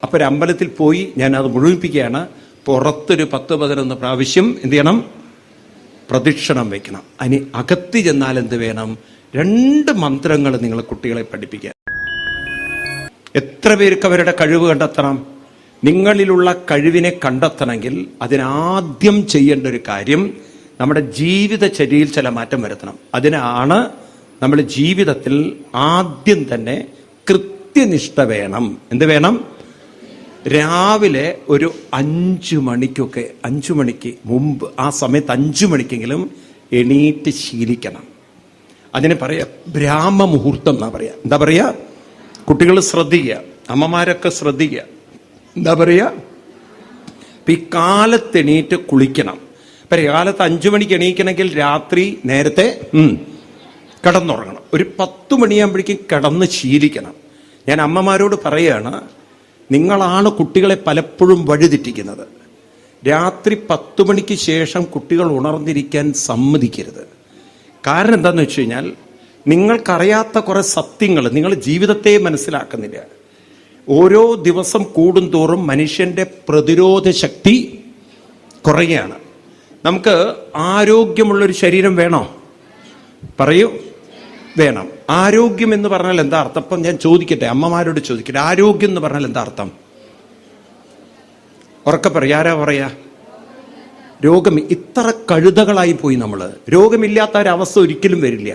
അപ്പോൾ ഒരു അമ്പലത്തിൽ പോയി ഞാനത് മുഴുമിപ്പിക്കുകയാണ്. പുറത്തൊരു 10-11 പ്രാവശ്യം എന്ത് ചെയ്യണം? പ്രദക്ഷിണം വയ്ക്കണം. അതിന് അകത്ത് ചെന്നാൽ എന്ത് വേണം? 2 മന്ത്രങ്ങൾ നിങ്ങൾ കുട്ടികളെ പഠിപ്പിക്കുക. എത്ര പേർക്ക് അവരുടെ കഴിവ് കണ്ടെത്തണം? നിങ്ങളിലുള്ള കഴിവിനെ കണ്ടെത്തണമെങ്കിൽ അതിനാദ്യം ചെയ്യേണ്ട ഒരു കാര്യം നമ്മുടെ ജീവിതചര്യയിൽ ചില മാറ്റം വരുത്തണം. അതിനാണ് നമ്മൾ ജീവിതത്തിൽ ആദ്യം തന്നെ കൃത്യനിഷ്ഠ വേണം. എന്ത് വേണം? രാവിലെ ഒരു 5 മണിക്ക് മുമ്പ്, ആ സമയത്ത് 5 മണിക്കെങ്കിലും എണീറ്റ് ശീലിക്കണം. അതിനെ പറയാ ബ്രാഹ്മ മുഹൂർത്തം എന്നാ പറയാ. എന്താ പറയാ? കുട്ടികൾ ശ്രദ്ധിക്കുക, അമ്മമാരൊക്കെ ശ്രദ്ധിക്കുക. എന്താ പറയാ? ഈ കാലത്ത് എണീറ്റ് കുളിക്കണം. ഇപ്പൊ കാലത്ത് 5 മണിക്ക് എണീക്കണമെങ്കിൽ രാത്രി നേരത്തെ കിടന്നുറങ്ങണം. ഒരു 10 മണിയാകുമ്പോഴേക്കും കിടന്ന് ശീലിക്കണം. ഞാൻ അമ്മമാരോട് പറയുകയാണ്, നിങ്ങളാണ് കുട്ടികളെ പലപ്പോഴും വഴിതെറ്റിക്കുന്നത്. രാത്രി 10 മണിക്ക് ശേഷം കുട്ടികൾ ഉണർന്നിരിക്കാൻ സമ്മതിക്കരുത്. കാരണം എന്താണെന്ന് വെച്ച് കഴിഞ്ഞാൽ, നിങ്ങൾക്കറിയാത്ത കുറെ സത്യങ്ങൾ നിങ്ങൾ ജീവിതത്തെ മനസ്സിലാക്കുന്നില്ല. ഓരോ ദിവസം കൂടുന്തോറും മനുഷ്യന്റെ പ്രതിരോധ ശക്തി കുറയുകയാണ്. നമുക്ക് ആരോഗ്യമുള്ളൊരു ശരീരം വേണോ? പറയൂ, വേണം. ആരോഗ്യം എന്ന് പറഞ്ഞാൽ എന്താ അർത്ഥം? അപ്പം ഞാൻ ചോദിക്കട്ടെ, അമ്മമാരോട് ചോദിക്കട്ടെ, ആരോഗ്യം എന്ന് പറഞ്ഞാൽ എന്താ അർത്ഥം? ഉറക്കെ പറയാ, ആരാ പറയാ? രോഗം. ഇത്ര കഴുതകളായി പോയി നമ്മൾ. രോഗമില്ലാത്ത ഒരവസ്ഥ ഒരിക്കലും വരില്ല.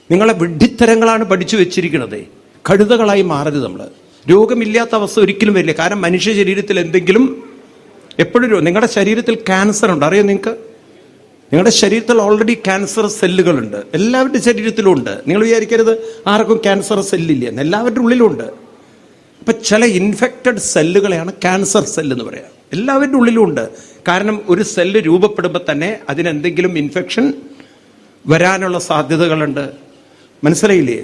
നിങ്ങളെ വിഡ്ഢിത്തരങ്ങളാണ് പഠിച്ചു വെച്ചിരിക്കുന്നത്. കഴുതകളായി മാറരുത് നമ്മൾ. രോഗമില്ലാത്ത അവസ്ഥ ഒരിക്കലും വരില്ല. കാരണം മനുഷ്യ ശരീരത്തിൽ എന്തെങ്കിലും എപ്പോഴും, നിങ്ങളുടെ ശരീരത്തിൽ ക്യാൻസർ ഉണ്ട്, അറിയോ നിങ്ങൾക്ക്? നിങ്ങളുടെ ശരീരത്തിൽ ഓൾറെഡി ക്യാൻസർ സെല്ലുകളുണ്ട്. എല്ലാവരുടെ ശരീരത്തിലും ഉണ്ട്. നിങ്ങൾ വിചാരിക്കരുത് ആർക്കും ക്യാൻസർ സെല്ലില്ല, എല്ലാവരുടെ ഉള്ളിലുണ്ട്. അപ്പൊ ചില ഇൻഫെക്റ്റഡ് സെല്ലുകളെയാണ് ക്യാൻസർ സെല്ല് എന്ന് പറയാം. എല്ലാവരുടെ ഉള്ളിലും ഉണ്ട്. കാരണം ഒരു സെല്ല് രൂപപ്പെടുമ്പോൾ തന്നെ അതിനെന്തെങ്കിലും ഇൻഫെക്ഷൻ വരാനുള്ള സാധ്യതകളുണ്ട്. മനസ്സിലായില്ലേ?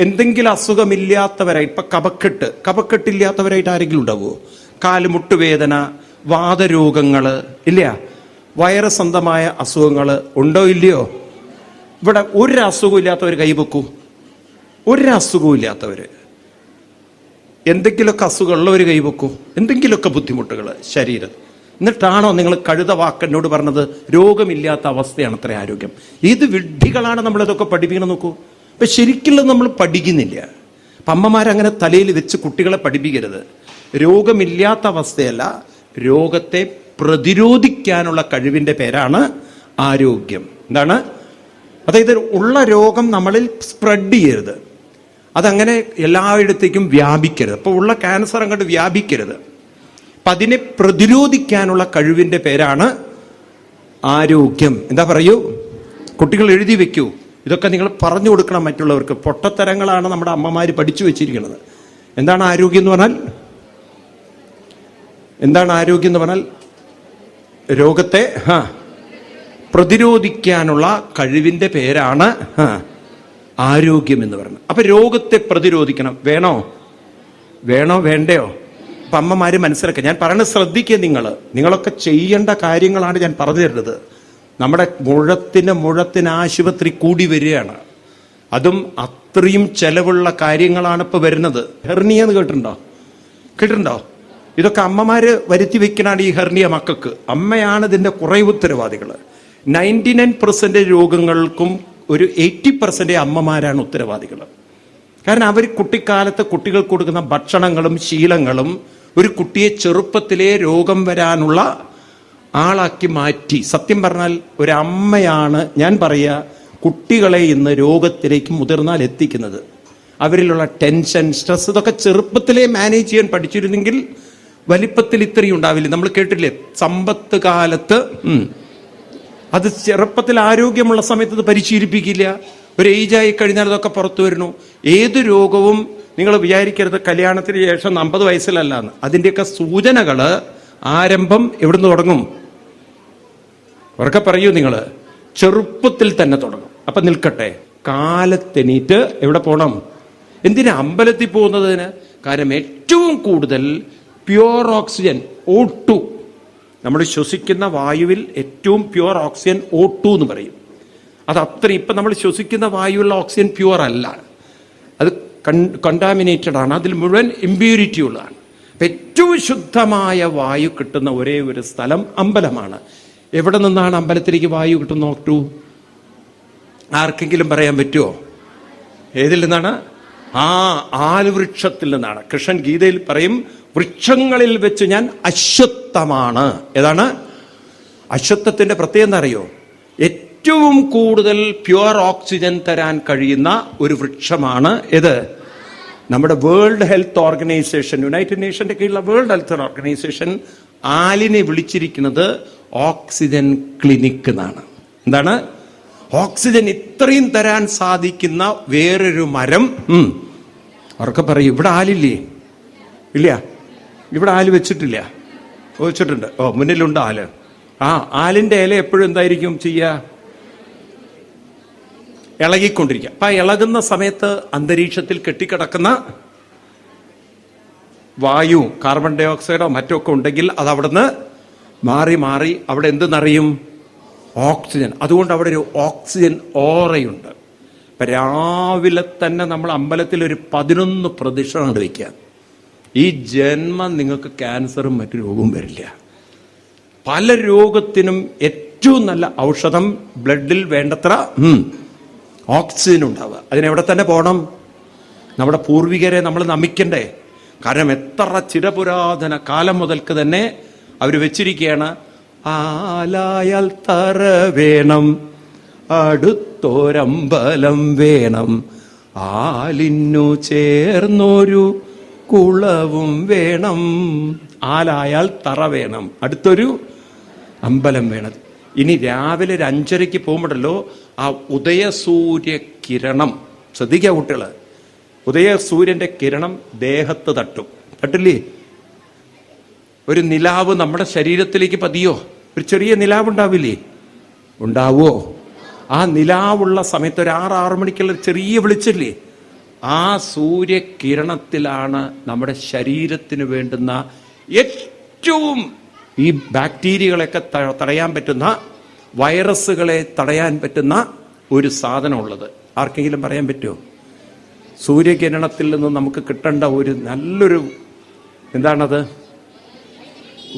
എന്തെങ്കിലും അസുഖമില്ലാത്തവരായി, ഇപ്പൊ കഫക്കെട്ടില്ലാത്തവരായിട്ട് ആരെങ്കിലും ഉണ്ടാവുമോ? കാലുമുട്ടുവേദന, വാതരോഗങ്ങള് ഇല്ല, വൈറസന്ധമായ അസുഖങ്ങൾ ഉണ്ടോ ഇല്ലയോ? ഇവിടെ ഒരു അസുഖവും ഇല്ലാത്തവർ കൈവെക്കൂ. ഒരു അസുഖവും ഇല്ലാത്തവര്, എന്തെങ്കിലുമൊക്കെ അസുഖമുള്ളവർ കൈവെക്കൂ. എന്തെങ്കിലുമൊക്കെ ബുദ്ധിമുട്ടുകൾ ശരീരം. എന്നിട്ടാണോ നിങ്ങൾ കഴുത വാക്കെന്നോട് പറഞ്ഞത് രോഗമില്ലാത്ത അവസ്ഥയാണ് അത്ര ആരോഗ്യം? ഏത് വിഡ്ഢികളാണ് നമ്മളിതൊക്കെ പഠിപ്പിക്കണം നോക്കൂ. ഇപ്പൊ ശരിക്കുള്ളത് നമ്മൾ പഠിക്കുന്നില്ല. അപ്പം അമ്മമാരങ്ങനെ തലയിൽ വെച്ച് കുട്ടികളെ പഠിപ്പിക്കരുത്. രോഗമില്ലാത്ത അവസ്ഥയല്ല, രോഗത്തെ പ്രതിരോധിക്കാനുള്ള കഴിവിന്റെ പേരാണ് ആരോഗ്യം. എന്താണ്? അതായത് ഉള്ള രോഗം നമ്മളിൽ സ്പ്രെഡ് ചെയ്യരുത്, അതങ്ങനെ എല്ലായിടത്തേക്കും വ്യാപിക്കരുത്. അപ്പോൾ ഉള്ള ക്യാൻസർ അങ്ങോട്ട് വ്യാപിക്കരുത്. അപ്പം അതിനെ പ്രതിരോധിക്കാനുള്ള കഴിവിന്റെ പേരാണ് ആരോഗ്യം. എന്താ പറയൂ? കുട്ടികൾ എഴുതി വെക്കൂ. ഇതൊക്കെ നിങ്ങൾ പറഞ്ഞു കൊടുക്കണം മറ്റുള്ളവർക്ക്. പൊട്ടത്തരങ്ങളാണ് നമ്മുടെ അമ്മമാർ പഠിച്ചു വെച്ചിരിക്കുന്നത്. എന്താണ് ആരോഗ്യം എന്ന് പറഞ്ഞാൽ? എന്താണ് ആരോഗ്യം എന്ന് പറഞ്ഞാൽ? രോഗത്തെ പ്രതിരോധിക്കാനുള്ള കഴിവിന്റെ പേരാണ് ആരോഗ്യം എന്ന് പറയുന്നത്. അപ്പൊ രോഗത്തെ പ്രതിരോധിക്കണം. വേണോ വേണ്ടയോ? അപ്പൊ അമ്മമാര് മനസ്സിലാക്കുക. ഞാൻ പറയുന്നത് ശ്രദ്ധിക്കുക. നിങ്ങളൊക്കെ ചെയ്യേണ്ട കാര്യങ്ങളാണ് ഞാൻ പറഞ്ഞു തരുന്നത്. നമ്മുടെ മുഴത്തിന് ആശുപത്രി കൂടി വരികയാണ്. അതും അത്രയും ചെലവുള്ള കാര്യങ്ങളാണ് ഇപ്പൊ വരുന്നത്. ഹെർണിയ എന്ന് കേട്ടിട്ടുണ്ടോ? ഇതൊക്കെ അമ്മമാര് വരുത്തി വെക്കണാണ് ഈ ഹെർണിയ മക്കൾക്ക്. അമ്മയാണ് ഇതിന്റെ കുറേ ഉത്തരവാദികൾ. 99% രോഗങ്ങൾക്കും ഒരു 80% അമ്മമാരാണ് ഉത്തരവാദികൾ. കാരണം അവർ കുട്ടിക്കാലത്ത് കുട്ടികൾക്ക് കൊടുക്കുന്ന ഭക്ഷണങ്ങളും ശീലങ്ങളും ഒരു കുട്ടിയെ ചെറുപ്പത്തിലെ രോഗം വരാനുള്ള ആളാക്കി മാറ്റി. സത്യം പറഞ്ഞാൽ ഒരമ്മയാണ്, ഞാൻ പറയുക, കുട്ടികളെ ഇന്ന് രോഗത്തിലേക്ക് മുതിർന്നാൽ എത്തിക്കുന്നത്. അവരിലുള്ള ടെൻഷൻ, സ്ട്രെസ്, ഇതൊക്കെ ചെറുപ്പത്തിലെ മാനേജ് ചെയ്യാൻ പഠിച്ചിരുന്നെങ്കിൽ വലിപ്പത്തിൽ ഇത്രയും ഉണ്ടാവില്ല. നമ്മൾ കേട്ടില്ലേ, സമ്പത്ത് കാലത്ത് അത് ചെറുപ്പത്തിൽ ആരോഗ്യമുള്ള സമയത്ത് അത് പരിശീലിപ്പിക്കില്ല. ഒരു ഏജായി കഴിഞ്ഞാൽ അതൊക്കെ പുറത്തു വരുന്നു. ഏത് രോഗവും നിങ്ങൾ വിചാരിക്കരുത് കല്യാണത്തിന് ശേഷം 50 വയസ്സിലല്ലാന്ന്. അതിൻ്റെയൊക്കെ സൂചനകൾ ആരംഭം എവിടുന്ന് തുടങ്ങും? ഉറക്കെ പറയൂ, നിങ്ങൾ ചെറുപ്പത്തിൽ തന്നെ തുടങ്ങും. അപ്പൊ നിൽക്കട്ടെ, കാലത്തെണീറ്റ് എവിടെ പോകണം? എന്തിനാ അമ്പലത്തിൽ പോകുന്നതിന്? കാരണം ഏറ്റവും കൂടുതൽ പ്യുവർ ഓക്സിജൻ O2, നമ്മൾ ശ്വസിക്കുന്ന വായുവിൽ ഏറ്റവും പ്യുവർ ഓക്സിജൻ O2 എന്ന് പറയും. അത് അത്രയും, ഇപ്പം നമ്മൾ ശ്വസിക്കുന്ന വായുവിലുള്ള ഓക്സിജൻ പ്യുവർ അല്ല, അത് കണ്ടാമിനേറ്റഡ് ആണ്. അതിൽ മുഴുവൻ ഇമ്പ്യൂരിറ്റി ഉള്ളതാണ്. ഏറ്റവും ശുദ്ധമായ വായു കിട്ടുന്ന ഒരേ ഒരു സ്ഥലം അമ്പലമാണ്. എവിടെ നിന്നാണ് അമ്പലത്തിലേക്ക് വായു കിട്ടുന്ന നോക്കൂ? ആർക്കെങ്കിലും പറയാൻ പറ്റുമോ? ഏതിൽ നിന്നാണ്? ആൽവൃക്ഷത്തിൽ നിന്നാണ്. കൃഷ്ണൻ ഗീതയിൽ പറയും, വൃക്ഷങ്ങളിൽ വെച്ച് ഞാൻ അശ്വത്ഥമാണ്. ഏതാണ് അശ്വത്ഥത്തിന്റെ പ്രത്യേകത എന്താ അറിയോ? ഏറ്റവും കൂടുതൽ പ്യുവർ ഓക്സിജൻ തരാൻ കഴിയുന്ന ഒരു വൃക്ഷമാണ് ഇത്. നമ്മുടെ വേൾഡ് ഹെൽത്ത് ഓർഗനൈസേഷൻ, യുണൈറ്റഡ് നേഷന്റെ കീഴിലുള്ള വേൾഡ് ഹെൽത്ത് ഓർഗനൈസേഷൻ ആലിനെ വിളിച്ചിരിക്കുന്നത് ഓക്സിജൻ ക്ലിനിക് എന്നാണ്. എന്താണ്? ഓക്സിജൻ ഇത്രയും തരാൻ സാധിക്കുന്ന വേറൊരു മരം. അവർക്ക് പറയും, ഇവിടെ ആലില്ലേ? ഇല്ല, ഇവിടെ ആല് വെച്ചിട്ടില്ല. വെച്ചിട്ടുണ്ട്. മുന്നിലുണ്ട് ആല്. ആലിന്റെ ഇല എപ്പോഴും എന്തായിരിക്കും ചെയ്യുക? ഇളകിക്കൊണ്ടിരിക്കുക. അപ്പൊ ഇളകുന്ന സമയത്ത് അന്തരീക്ഷത്തിൽ കെട്ടിക്കിടക്കുന്ന വായു, കാർബൺ ഡൈ ഓക്സൈഡോ മറ്റോ ഒക്കെ ഉണ്ടെങ്കിൽ അത് അവിടുന്ന് മാറി മാറി അവിടെ എന്ത് നിറയും? ഓക്സിജൻ. അതുകൊണ്ട് അവിടെ ഒരു ഓക്സിജൻ ഓറയുണ്ട്. ഇപ്പൊ രാവിലെ തന്നെ നമ്മൾ അമ്പലത്തിൽ ഒരു 11 പ്രദക്ഷിണം വയ്ക്കുക. ഈ ജന്മം നിങ്ങൾക്ക് ക്യാൻസറും മറ്റു രോഗവും വരില്ല. പല രോഗത്തിനും ഏറ്റവും നല്ല ഔഷധം ബ്ലഡിൽ വേണ്ടത്ര ഓക്സിജൻ ഉണ്ടാവുക. അതിനെവിടെ തന്നെ പോകണം? നമ്മുടെ പൂർവികരെ നമ്മൾ നമിക്കണ്ടേ? കാരണം എത്ര ചിരപുരാതന കാലം മുതൽക്ക് തന്നെ അവർ വെച്ചിരിക്കുകയാണ്, ആലായാൽ തറ വേണം, അടുത്തൊരമ്പലം വേണം, ആലിനു ചേർന്നൊരു കുളവും വേണം. ആലായാൽ തറ വേണം, അടുത്തൊരു അമ്പലം വേണം. ഇനി രാവിലെ ഒരു 5:30 പോകുമ്പോഴല്ലോ ആ ഉദയസൂര്യ കിരണം, ശ്രദ്ധിക്കുക കുട്ടികള്, ഉദയസൂര്യന്റെ കിരണം ദേഹത്ത് തട്ടില്ലേ? ഒരു നിലാവ് നമ്മുടെ ശരീരത്തിലേക്ക് പതിയോ? ഒരു ചെറിയ നിലാവ് ഉണ്ടാവില്ലേ? ഉണ്ടാവോ? ആ നിലാവുള്ള സമയത്ത് ഒരു 6 മണിക്കുള്ള ചെറിയ വെളിച്ചല്ലേ? ആ സൂര്യകിരണത്തിലാണ് നമ്മുടെ ശരീരത്തിന് വേണ്ടുന്ന ഏറ്റവും ഈ ബാക്ടീരിയകളൊക്കെ തടയാൻ പറ്റുന്ന, വൈറസുകളെ തടയാൻ പറ്റുന്ന ഒരു സാധനമുള്ളത്. ആർക്കെങ്കിലും പറയാൻ പറ്റുമോ? സൂര്യകിരണത്തിൽ നിന്ന് നമുക്ക് കിട്ടേണ്ട ഒരു നല്ലൊരു എന്താണത്?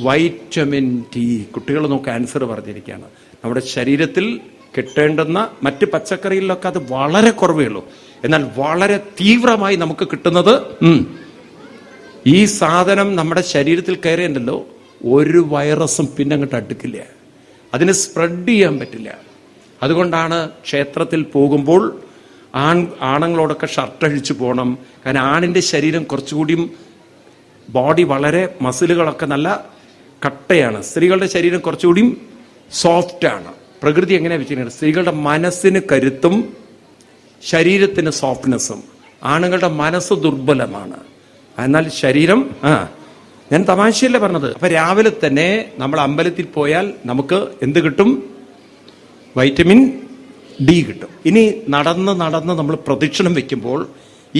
Vitamin D. കുട്ടികൾ നോക്ക് ആൻസർ പറഞ്ഞിരിക്കുകയാണ്. നമ്മുടെ ശരീരത്തിൽ കിട്ടേണ്ടുന്ന മറ്റ് പച്ചക്കറികളിലൊക്കെ അത് വളരെ കുറവേ ഉള്ളൂ. എന്നാൽ വളരെ തീവ്രമായി നമുക്ക് കിട്ടുന്നത് ഈ സാധനം നമ്മുടെ ശരീരത്തിൽ കയറിയുണ്ടല്ലോ, ഒരു വൈറസും പിന്നെ അങ്ങോട്ട് അടുക്കില്ല, അതിന് സ്പ്രെഡ് ചെയ്യാൻ പറ്റില്ല. അതുകൊണ്ടാണ് ക്ഷേത്രത്തിൽ പോകുമ്പോൾ ആണുങ്ങളോടൊക്കെ ഷർട്ട് അഴിച്ചു പോകണം. കാരണം ആണിന്റെ ശരീരം കുറച്ചുകൂടിയും ബോഡി വളരെ മസിലുകളൊക്കെ നല്ല കട്ടയാണ്. സ്ത്രീകളുടെ ശരീരം കുറച്ചുകൂടിയും സോഫ്റ്റാണ്. പ്രകൃതി എങ്ങനെയാ വെച്ചിരിക്കുന്നത്? സ്ത്രീകളുടെ മനസ്സിന് കരുത്തും ശരീരത്തിന് സോഫ്റ്റ്നെസ്സും. ആണുങ്ങളുടെ മനസ്സ് ദുർബലമാണ്, എന്നാൽ ശരീരം ഞാൻ തമാശയല്ലേ പറഞ്ഞത്. അപ്പൊ രാവിലെ തന്നെ നമ്മൾ അമ്പലത്തിൽ പോയാൽ നമുക്ക് എന്ത് കിട്ടും? വൈറ്റമിൻ ഡി കിട്ടും. ഇനി നടന്ന് നമ്മൾ പ്രദക്ഷിണം വെക്കുമ്പോൾ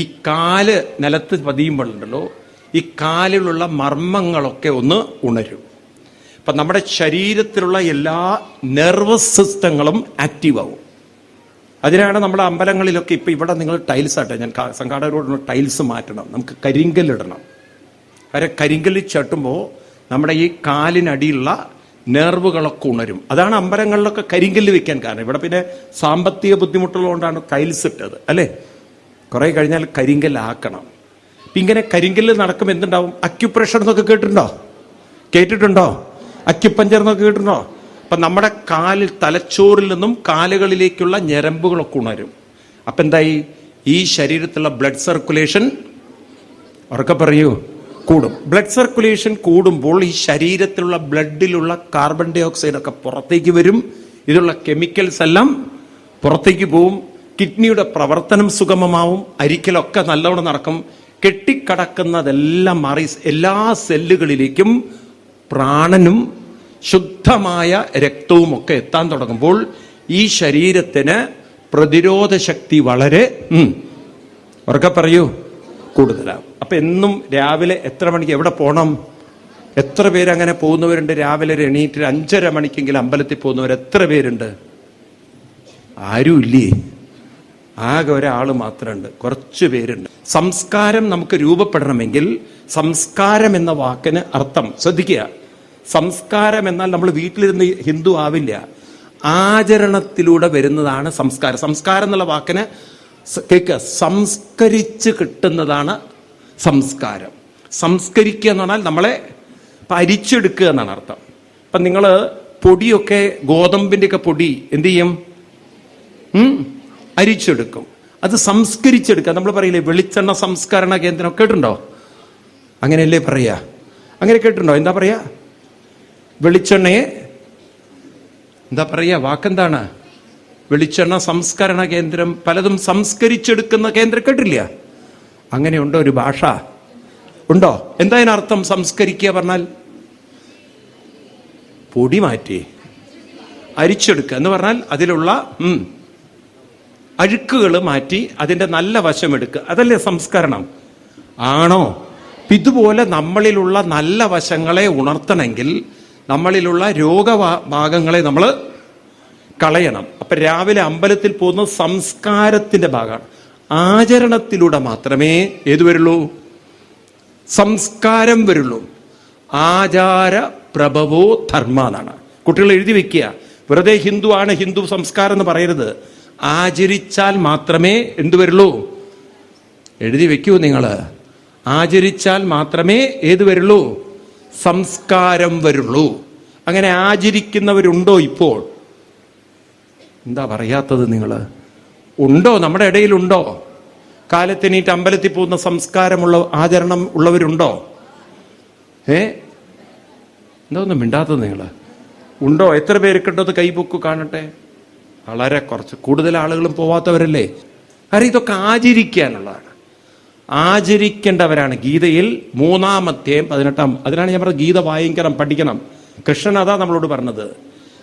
ഈ കാല് നിലത്ത് പതിയുമ്പോഴുണ്ടല്ലോ, ഈ കാലിലുള്ള മർമ്മങ്ങളൊക്കെ ഒന്ന് ഉണരും. അപ്പൊ നമ്മുടെ ശരീരത്തിലുള്ള എല്ലാ നെർവസ് സിസ്റ്റങ്ങളും ആക്റ്റീവ് ആവും. അതിനാണ് നമ്മുടെ അമ്പലങ്ങളിലൊക്കെ ഇപ്പൊ ഇവിടെ നിങ്ങൾ ടൈൽസ് ആട്ടെ, ഞാൻ സംഘാടകരോട് ടൈൽസ് മാറ്റണം, നമുക്ക് കരിങ്കല്ലിടണം. കാരണം കരിങ്കല്ല് ചട്ടുമ്പോൾ നമ്മുടെ ഈ കാലിനടിയുള്ള നെർവുകളൊക്കെ ഉണരും. അതാണ് അമ്പലങ്ങളിലൊക്കെ കരിങ്കല്ല് വെക്കാൻ കാരണം. ഇവിടെ പിന്നെ സാമ്പത്തിക ബുദ്ധിമുട്ടുള്ളതുകൊണ്ടാണ് ടൈൽസ് ഇട്ടത്, അല്ലേ? കുറെ കഴിഞ്ഞാൽ കരിങ്കല്ലാക്കണം. ഇങ്ങനെ കരിങ്കല്ല് നടക്കുമ്പോൾ എന്തുണ്ടാവും? അക്യുപ്രഷർ എന്നൊക്കെ കേട്ടിട്ടുണ്ടോ? അക്യുപഞ്ചർ എന്നൊക്കെ കേട്ടിട്ടുണ്ടോ? അപ്പൊ നമ്മുടെ കാലിൽ, തലച്ചോറിൽ നിന്നും കാലുകളിലേക്കുള്ള ഞരമ്പുകളൊക്കെ ഉണരും. അപ്പൊ എന്തായി? ഈ ശരീരത്തിലുള്ള ബ്ലഡ് സർക്കുലേഷൻ ഉറക്കെ പറയൂ കൂടും. ബ്ലഡ് സർക്കുലേഷൻ കൂടുമ്പോൾ ഈ ശരീരത്തിലുള്ള ബ്ലഡിലുള്ള കാർബൺ ഡൈ ഓക്സൈഡ് ഒക്കെ പുറത്തേക്ക് വരും. ഇതിലുള്ള കെമിക്കൽസ് എല്ലാം പുറത്തേക്ക് പോവും. കിഡ്നിയുടെ പ്രവർത്തനം സുഗമമാവും. അരിക്കലൊക്കെ നല്ലോണം നടക്കും. കെട്ടിക്കടക്കുന്നതെല്ലാം മാറി എല്ലാ സെല്ലുകളിലേക്കും പ്രാണനും ശുദ്ധമായ രക്തവും ഒക്കെ എത്താൻ തുടങ്ങുമ്പോൾ ഈ ശരീരത്തിന് പ്രതിരോധ ശക്തി വളരെ ഉറക്കെ പറയൂ കൂടുതലാവും. അപ്പൊ എന്നും രാവിലെ എത്ര മണിക്ക് എവിടെ പോകണം? എത്ര പേര് അങ്ങനെ പോകുന്നവരുണ്ട്? രാവിലെ എണീറ്റ് 5:30 മണിക്കെങ്കിലും അമ്പലത്തിൽ പോകുന്നവർ എത്ര പേരുണ്ട്? ആരും ഇല്ലേ? ആകെ ഒരാൾ മാത്രമുണ്ട്, കുറച്ച് പേരുണ്ട്. സംസ്കാരം നമുക്ക് രൂപപ്പെടണമെങ്കിൽ സംസ്കാരം എന്ന വാക്കിന് അർത്ഥം ശ്രദ്ധിക്കുക. സംസ്കാരം എന്നാൽ നമ്മൾ വീട്ടിലിരുന്ന് ഹിന്ദു ആവില്ല. ആചരണത്തിലൂടെ വരുന്നതാണ് സംസ്കാരം. സംസ്കാരം എന്നുള്ള വാക്കിന് കേൾക്കുക, സംസ്കരിച്ച് കിട്ടുന്നതാണ് സംസ്കാരം. സംസ്കരിക്കുക എന്ന് പറഞ്ഞാൽ നമ്മളെ പരിച്ചെടുക്കുക എന്നാണ് അർത്ഥം. ഇപ്പം നിങ്ങൾ പൊടിയൊക്കെ, ഗോതമ്പിൻ്റെ ഒക്കെ പൊടി എന്ത് ചെയ്യും? അരിച്ചെടുക്കും. അത് സംസ്കരിച്ചെടുക്കുക. നമ്മൾ പറയില്ലേ വെളിച്ചെണ്ണ സംസ്കരണ കേന്ദ്രം, കേട്ടിട്ടുണ്ടോ? അങ്ങനെയല്ലേ പറയാ? അങ്ങനെ കേട്ടിട്ടുണ്ടോ? എന്താ പറയാ? വെളിച്ചെണ്ണയെ എന്താ പറയാ? വാക്കെന്താണ്? വെളിച്ചെണ്ണ സംസ്കരണ കേന്ദ്രം, പലതും സംസ്കരിച്ചെടുക്കുന്ന കേന്ദ്രം, കേട്ടില്ല? അങ്ങനെയുണ്ടോ ഒരു ഭാഷ? ഉണ്ടോ? എന്താ അതിനർത്ഥം? സംസ്കരിക്കുക പറഞ്ഞാൽ പൊടി മാറ്റി അരിച്ചെടുക്കുക എന്ന് പറഞ്ഞാൽ അതിലുള്ള അഴുക്കുകൾ മാറ്റി അതിൻ്റെ നല്ല വശം എടുക്കുക. അതല്ലേ സംസ്കരണം? ആണോ? ഇതുപോലെ നമ്മളിലുള്ള നല്ല വശങ്ങളെ ഉണർത്തണമെങ്കിൽ നമ്മളിലുള്ള രോഗഭാഗങ്ങളെ നമ്മൾ കളയണം. അപ്പം രാവിലെ അമ്പലത്തിൽ പോകുന്ന സംസ്കാരത്തിൻ്റെ ഭാഗമാണ്. ആചരണത്തിലൂടെ മാത്രമേ ഏത് വരുള്ളൂ? സംസ്കാരം വരുള്ളൂ. ആചാര പ്രഭവോ ധർമ്മ എന്നാണ്. കുട്ടികൾ എഴുതി വെക്കുക. വെറുതെ ഹിന്ദു ആണ്, ഹിന്ദു സംസ്കാരം എന്ന് പറയരുത്. ആചരിച്ചാൽ മാത്രമേ എന്തു വരുള്ളൂ? എഴുതി വെക്കൂ നിങ്ങൾ. ആചരിച്ചാൽ മാത്രമേ ഏത് വരുള്ളൂ? സംസ്കാരം വരുള്ളൂ. അങ്ങനെ ആചരിക്കുന്നവരുണ്ടോ ഇപ്പോൾ? എന്താ പറയാത്തത് നിങ്ങൾ? ഉണ്ടോ? നമ്മുടെ ഇടയിലുണ്ടോ? കാലത്തെണീറ്റ് അമ്പലത്തിൽ പോകുന്ന സംസ്കാരമുള്ള ആചരണം ഉള്ളവരുണ്ടോ? എന്താ ഒന്നും മിണ്ടാത്തത് നിങ്ങൾ? ഉണ്ടോ? എത്ര പേർക്കുണ്ടോ? കൈപൊക്കു കാണട്ടെ. വളരെ കുറച്ച്. കൂടുതൽ ആളുകളും പോവാത്തവരല്ലേ? കാരണം ഇതൊക്കെ ആചരിക്കാനുള്ളതാണ്. ആചരിക്കേണ്ടവരാണ്. ഗീതയിൽ 3-ാം അധ്യായം 18-ാം, അതിനാണ് ഞാൻ പറഞ്ഞത് ഗീത വായിക്കണം, പഠിക്കണം. കൃഷ്ണൻ അതാ നമ്മളോട് പറഞ്ഞത്.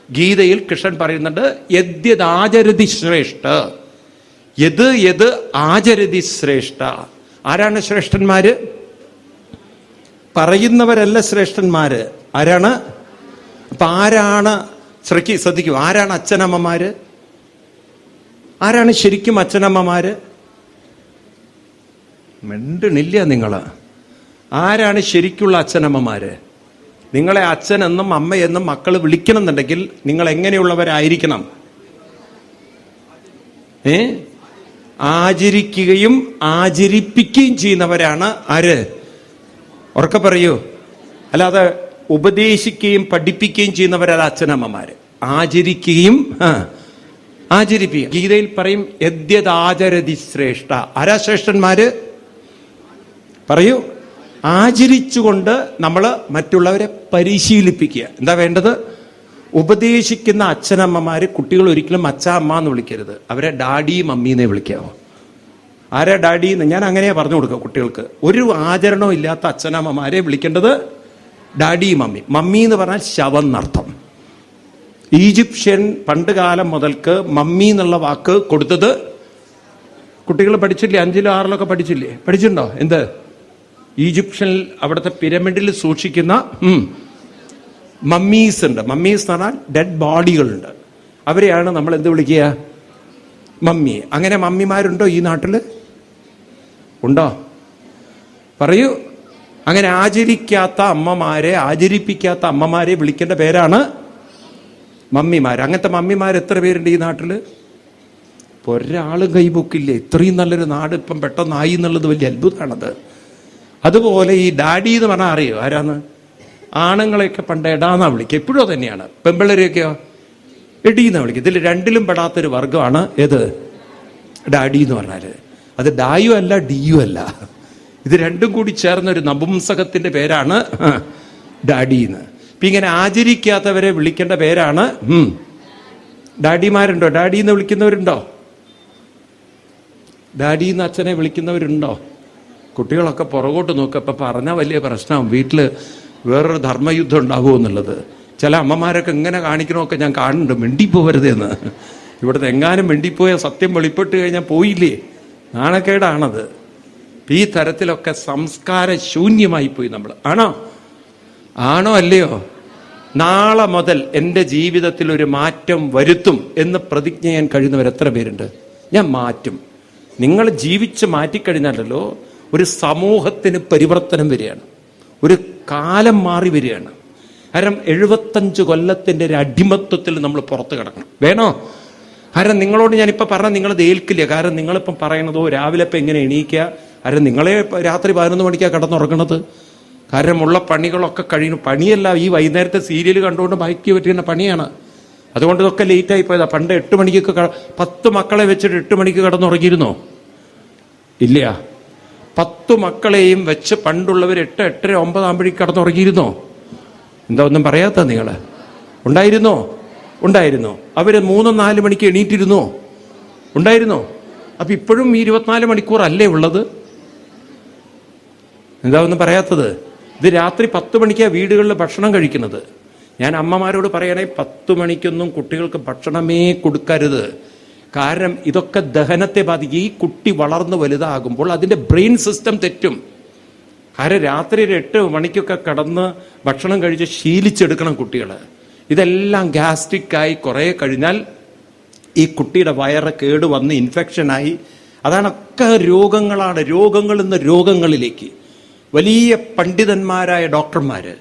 ഗീതയിൽ കൃഷ്ണൻ പറയുന്നുണ്ട്, യദ്യദാചരതി ശ്രേഷ്ഠ, യത് ആചരതി ശ്രേഷ്ഠ. ആരാണ് ശ്രേഷ്ഠന്മാര്? പറയുന്നവരല്ല ശ്രേഷ്ഠന്മാര്. ആരാണ്? അപ്പൊ ആരാണ്? ശ്രദ്ധിക്കൂ, ആരാണ് അച്ഛനമ്മമാര്? ആരാണ് ശരിക്കും അച്ഛനമ്മമാര്? മിണ്ടണില്ല നിങ്ങൾ. ആരാണ് ശരിക്കുള്ള അച്ഛനമ്മമാര്? നിങ്ങളെ അച്ഛനെന്നും അമ്മയെന്നും മക്കൾ വിളിക്കണമെന്നുണ്ടെങ്കിൽ നിങ്ങൾ എങ്ങനെയുള്ളവരായിരിക്കണം? ആചരിക്കുകയും ആചരിപ്പിക്കുകയും ചെയ്യുന്നവരാണ് ആര്? ഉറക്കെ പറയൂ. അല്ലാതെ ഉപദേശിക്കുകയും പഠിപ്പിക്കുകയും ചെയ്യുന്നവരല്ല അച്ഛനമ്മമാര്. ആചരിക്കുകയും ആചരിപ്പിക്കുക. ഗീതയിൽ പറയും യദ്യദാചരതി ശ്രേഷ്ഠ. ആരാ ശ്രേഷ്ഠന്മാര്? പറയൂ. ആചരിച്ചുകൊണ്ട് നമ്മൾ മറ്റുള്ളവരെ പരിശീലിപ്പിക്കുക. എന്താ വേണ്ടത്? ഉപദേശിക്കുന്ന അച്ഛനമ്മമാര് കുട്ടികൾ ഒരിക്കലും അച്ഛ അമ്മ എന്ന് വിളിക്കരുത്. അവരെ ഡാഡി മമ്മി എന്നേ വിളിക്കാവോ. ആരാ ഡാഡി എന്ന്? ഞാൻ അങ്ങനെയാ പറഞ്ഞു കൊടുക്കുക കുട്ടികൾക്ക്. ഒരു ആചരണവും ഇല്ലാത്ത അച്ഛനമ്മമാരെ വിളിക്കേണ്ടത് ഡാഡി മമ്മി. മമ്മി എന്ന് പറഞ്ഞാൽ ശവം എന്നർത്ഥം. ഈജിപ്ഷ്യൻ പണ്ട് കാലം മുതൽക്ക് മമ്മി എന്നുള്ള വാക്ക് കൊടുത്തത് കുട്ടികൾ പഠിച്ചില്ലേ? 5-ലും 6-ലൊക്കെ പഠിച്ചില്ലേ? പഠിച്ചിട്ടുണ്ടോ? എന്ത്? ഈജിപ്ഷ്യൻ അവിടുത്തെ പിരമിഡിൽ സൂക്ഷിക്കുന്ന മമ്മീസ് ഉണ്ട്. മമ്മീസ് എന്ന് പറഞ്ഞാൽ ഡെഡ് ബോഡികളുണ്ട്. അവരെയാണ് നമ്മൾ എന്ത് വിളിക്കുക? മമ്മി. അങ്ങനെ മമ്മിമാരുണ്ടോ ഈ നാട്ടില്? ഉണ്ടോ? പറയൂ. അങ്ങനെ ആചരിക്കാത്ത അമ്മമാരെ, ആചരിപ്പിക്കാത്ത അമ്മമാരെ വിളിക്കേണ്ട പേരാണ് മമ്മിമാർ. അങ്ങനത്തെ മമ്മിമാർ എത്ര പേരുണ്ട് ഈ നാട്ടില്? ഒരാളും കൈപൊക്കില്ലേ. ഇത്രയും നല്ലൊരു നാട് ഇപ്പം പെട്ടെന്നായി എന്നുള്ളത് വലിയ അത്ഭുതമാണത്. അതുപോലെ ഈ ഡാഡി എന്ന് പറഞ്ഞാൽ അറിയോ ആരാന്ന്? ആണുങ്ങളെയൊക്കെ പണ്ട് എടാന്നാ വിളിക്കുക. എപ്പോഴും തന്നെയാണ്. പെമ്പിള്ളരെയൊക്കെയോ എടീന്നാ വിളിക്കുക. ഇതിൽ രണ്ടിലും പെടാത്തൊരു വർഗമാണ് ഏത്? ഡാഡി എന്ന് പറഞ്ഞാല്. അത് ഡായും അല്ല ഡിയും അല്ല. ഇത് രണ്ടും കൂടി ചേർന്ന ഒരു നപുംസകത്തിന്റെ പേരാണ് ഡാഡി എന്ന്. ഇപ്പൊ ഇങ്ങനെ ആചരിക്കാത്തവരെ വിളിക്കേണ്ട പേരാണ് ഡാഡിമാരുണ്ടോ? ഡാഡി എന്ന് വിളിക്കുന്നവരുണ്ടോ? ഡാഡി എന്ന് അച്ഛനെ വിളിക്കുന്നവരുണ്ടോ? കുട്ടികളൊക്കെ പുറകോട്ട് നോക്കുക. ഇപ്പം പറഞ്ഞാൽ വലിയ പ്രശ്നമാവും. വീട്ടിൽ വേറൊരു ധർമ്മയുദ്ധം ഉണ്ടാകുമോ എന്നുള്ളത്. ചില അമ്മമാരൊക്കെ ഇങ്ങനെ കാണിക്കണമൊക്കെ ഞാൻ കാണുന്നുണ്ട്. മിണ്ടിപ്പോവരുതെന്ന്. ഇവിടുത്തെ എങ്ങാനും മിണ്ടിപ്പോയ സത്യം വെളിപ്പെട്ട് കഴിഞ്ഞാൽ പോയില്ലേ? നാണക്കേടാണത്. ഈ തരത്തിലൊക്കെ സംസ്കാര ശൂന്യമായി പോയി നമ്മൾ. ആണോ അല്ലയോ? നാളെ മുതൽ എൻ്റെ ജീവിതത്തിൽ ഒരു മാറ്റം വരുത്തും എന്ന് പ്രതിജ്ഞ ചെയ്യാൻ കഴിയുന്നവർ എത്ര പേരുണ്ട്? ഞാൻ മാറ്റും. നിങ്ങൾ ജീവിച്ച് മാറ്റിക്കഴിഞ്ഞാലല്ലോ ഒരു സമൂഹത്തിന് പരിവർത്തനം വരികയാണ്, ഒരു കാലം മാറി വരികയാണ്. കാരണം 75 കൊല്ലത്തിന്റെ ഒരു അടിമത്വത്തിൽ നമ്മൾ പുറത്ത് കിടക്കണം. വേണോ? കാരണം നിങ്ങളോട് ഞാനിപ്പോൾ പറഞ്ഞാൽ നിങ്ങളത് ഏൽക്കില്ല. കാരണം നിങ്ങളിപ്പം പറയണതോ രാവിലെ ഇപ്പം എങ്ങനെ എണീക്കുക, കാരണം നിങ്ങളെ രാത്രി 11 മണിക്കാണ് കിടന്നുറങ്ങണത്. കാരണം ഉള്ള പണികളൊക്കെ കഴിയുന്നു. പണിയല്ല, ഈ വൈകുന്നേരത്തെ സീരിയൽ കണ്ടുകൊണ്ട് ബാക്കി പറ്റുന്ന പണിയാണ്. അതുകൊണ്ട് ഇതൊക്കെ ലേറ്റായി പോയതാ. പണ്ട് 8 മണിക്കൊക്കെ 10 മക്കളെ വെച്ചിട്ട് 8 മണിക്ക് കിടന്നുറങ്ങിയിരുന്നോ? ഇല്ല. 10 മക്കളെയും വെച്ച് പണ്ടുള്ളവർ 8, 8:30, 9 ആകുമ്പോഴേക്ക് കിടന്നുറങ്ങിയിരുന്നോ? എന്താ ഒന്നും പറയാത്ത നിങ്ങൾ? ഉണ്ടായിരുന്നോ? ഉണ്ടായിരുന്നോ? അവര് 3, 4 മണിക്ക് എണീറ്റിരുന്നോ? ഉണ്ടായിരുന്നോ? അപ്പൊ ഇപ്പോഴും ഈ 24 മണിക്കൂർ അല്ലേ ഉള്ളത്? എന്താ ഒന്നും പറയാത്തത്? ഇത് രാത്രി 10 മണിക്കാണ് വീടുകളിൽ ഭക്ഷണം കഴിക്കുന്നത്. ഞാൻ അമ്മമാരോട് പറയണേ, 10 മണിക്കൊന്നും കുട്ടികൾക്ക് ഭക്ഷണമേ കൊടുക്കരുത്. കാരണം ഇതൊക്കെ ദഹനത്തെ ബാധിക്കും. ഈ കുട്ടി വളർന്ന് വലുതാകുമ്പോൾ അതിന്റെ ബ്രെയിൻ സിസ്റ്റം തെറ്റും. കാരണം രാത്രി 8 മണിക്കൊക്കെ കടന്ന് ഭക്ഷണം കഴിച്ച് ശീലിച്ചെടുക്കണം കുട്ടികൾ. ഇതെല്ലാം ഗ്യാസ്ട്രിക്കായി കുറെ കഴിഞ്ഞാൽ ഈ കുട്ടിയുടെ വയറ് കേടുവന്ന് ഇൻഫെക്ഷനായി, അതാണൊക്കെ രോഗങ്ങളാണ്. രോഗങ്ങളിൽ നിന്ന് രോഗങ്ങളിലേക്ക്. വലിയ പണ്ഡിതന്മാരായ ഡോക്ടർമാര്,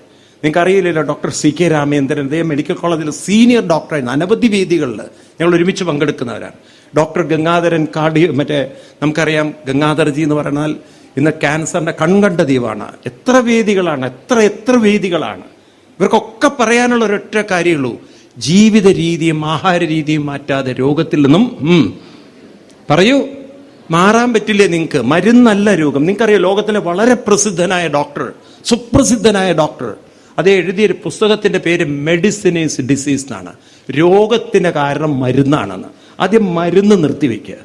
നിങ്ങൾക്കറിയില്ലല്ലോ, ഡോക്ടർ CK രാമേന്ദ്രൻ, അദ്ദേഹം മെഡിക്കൽ കോളേജിൽ സീനിയർ ഡോക്ടറായിരുന്നു. അനവധി വേദികളിൽ ഞങ്ങൾ ഒരുമിച്ച് പങ്കെടുക്കുന്നവരാണ്. ഡോക്ടർ ഗംഗാധരൻ നമുക്കറിയാം, ഗംഗാധർജി എന്ന് പറഞ്ഞാൽ ഇന്ന് ക്യാൻസറിന്റെ കൺകണ്ട ദൈവമാണ്. എത്ര വേദികളാണ്, എത്ര വേദികളാണ്. ഇവർക്കൊക്കെ പറയാനുള്ള ഒരൊറ്റ കാര്യമുള്ളൂ, ജീവിത രീതിയും ആഹാര രീതിയും മാറ്റാതെ രോഗത്തിൽ നിന്നും പറയൂ മാറാൻ പറ്റില്ലേ നിങ്ങൾക്ക്? മരുന്നല്ല രോഗം. നിങ്ങൾക്കറിയാം, ലോകത്തിലെ വളരെ പ്രസിദ്ധനായ ഡോക്ടർ, സുപ്രസിദ്ധനായ ഡോക്ടർ, അത് എഴുതിയൊരു പുസ്തകത്തിന്റെ പേര് മെഡിസിൻ ഈസ് ഡിസീസ് എന്നാണ്. രോഗത്തിന്റെ കാരണം മരുന്നാണെന്ന്. ആദ്യം മരുന്ന് നിർത്തിവെക്കുക.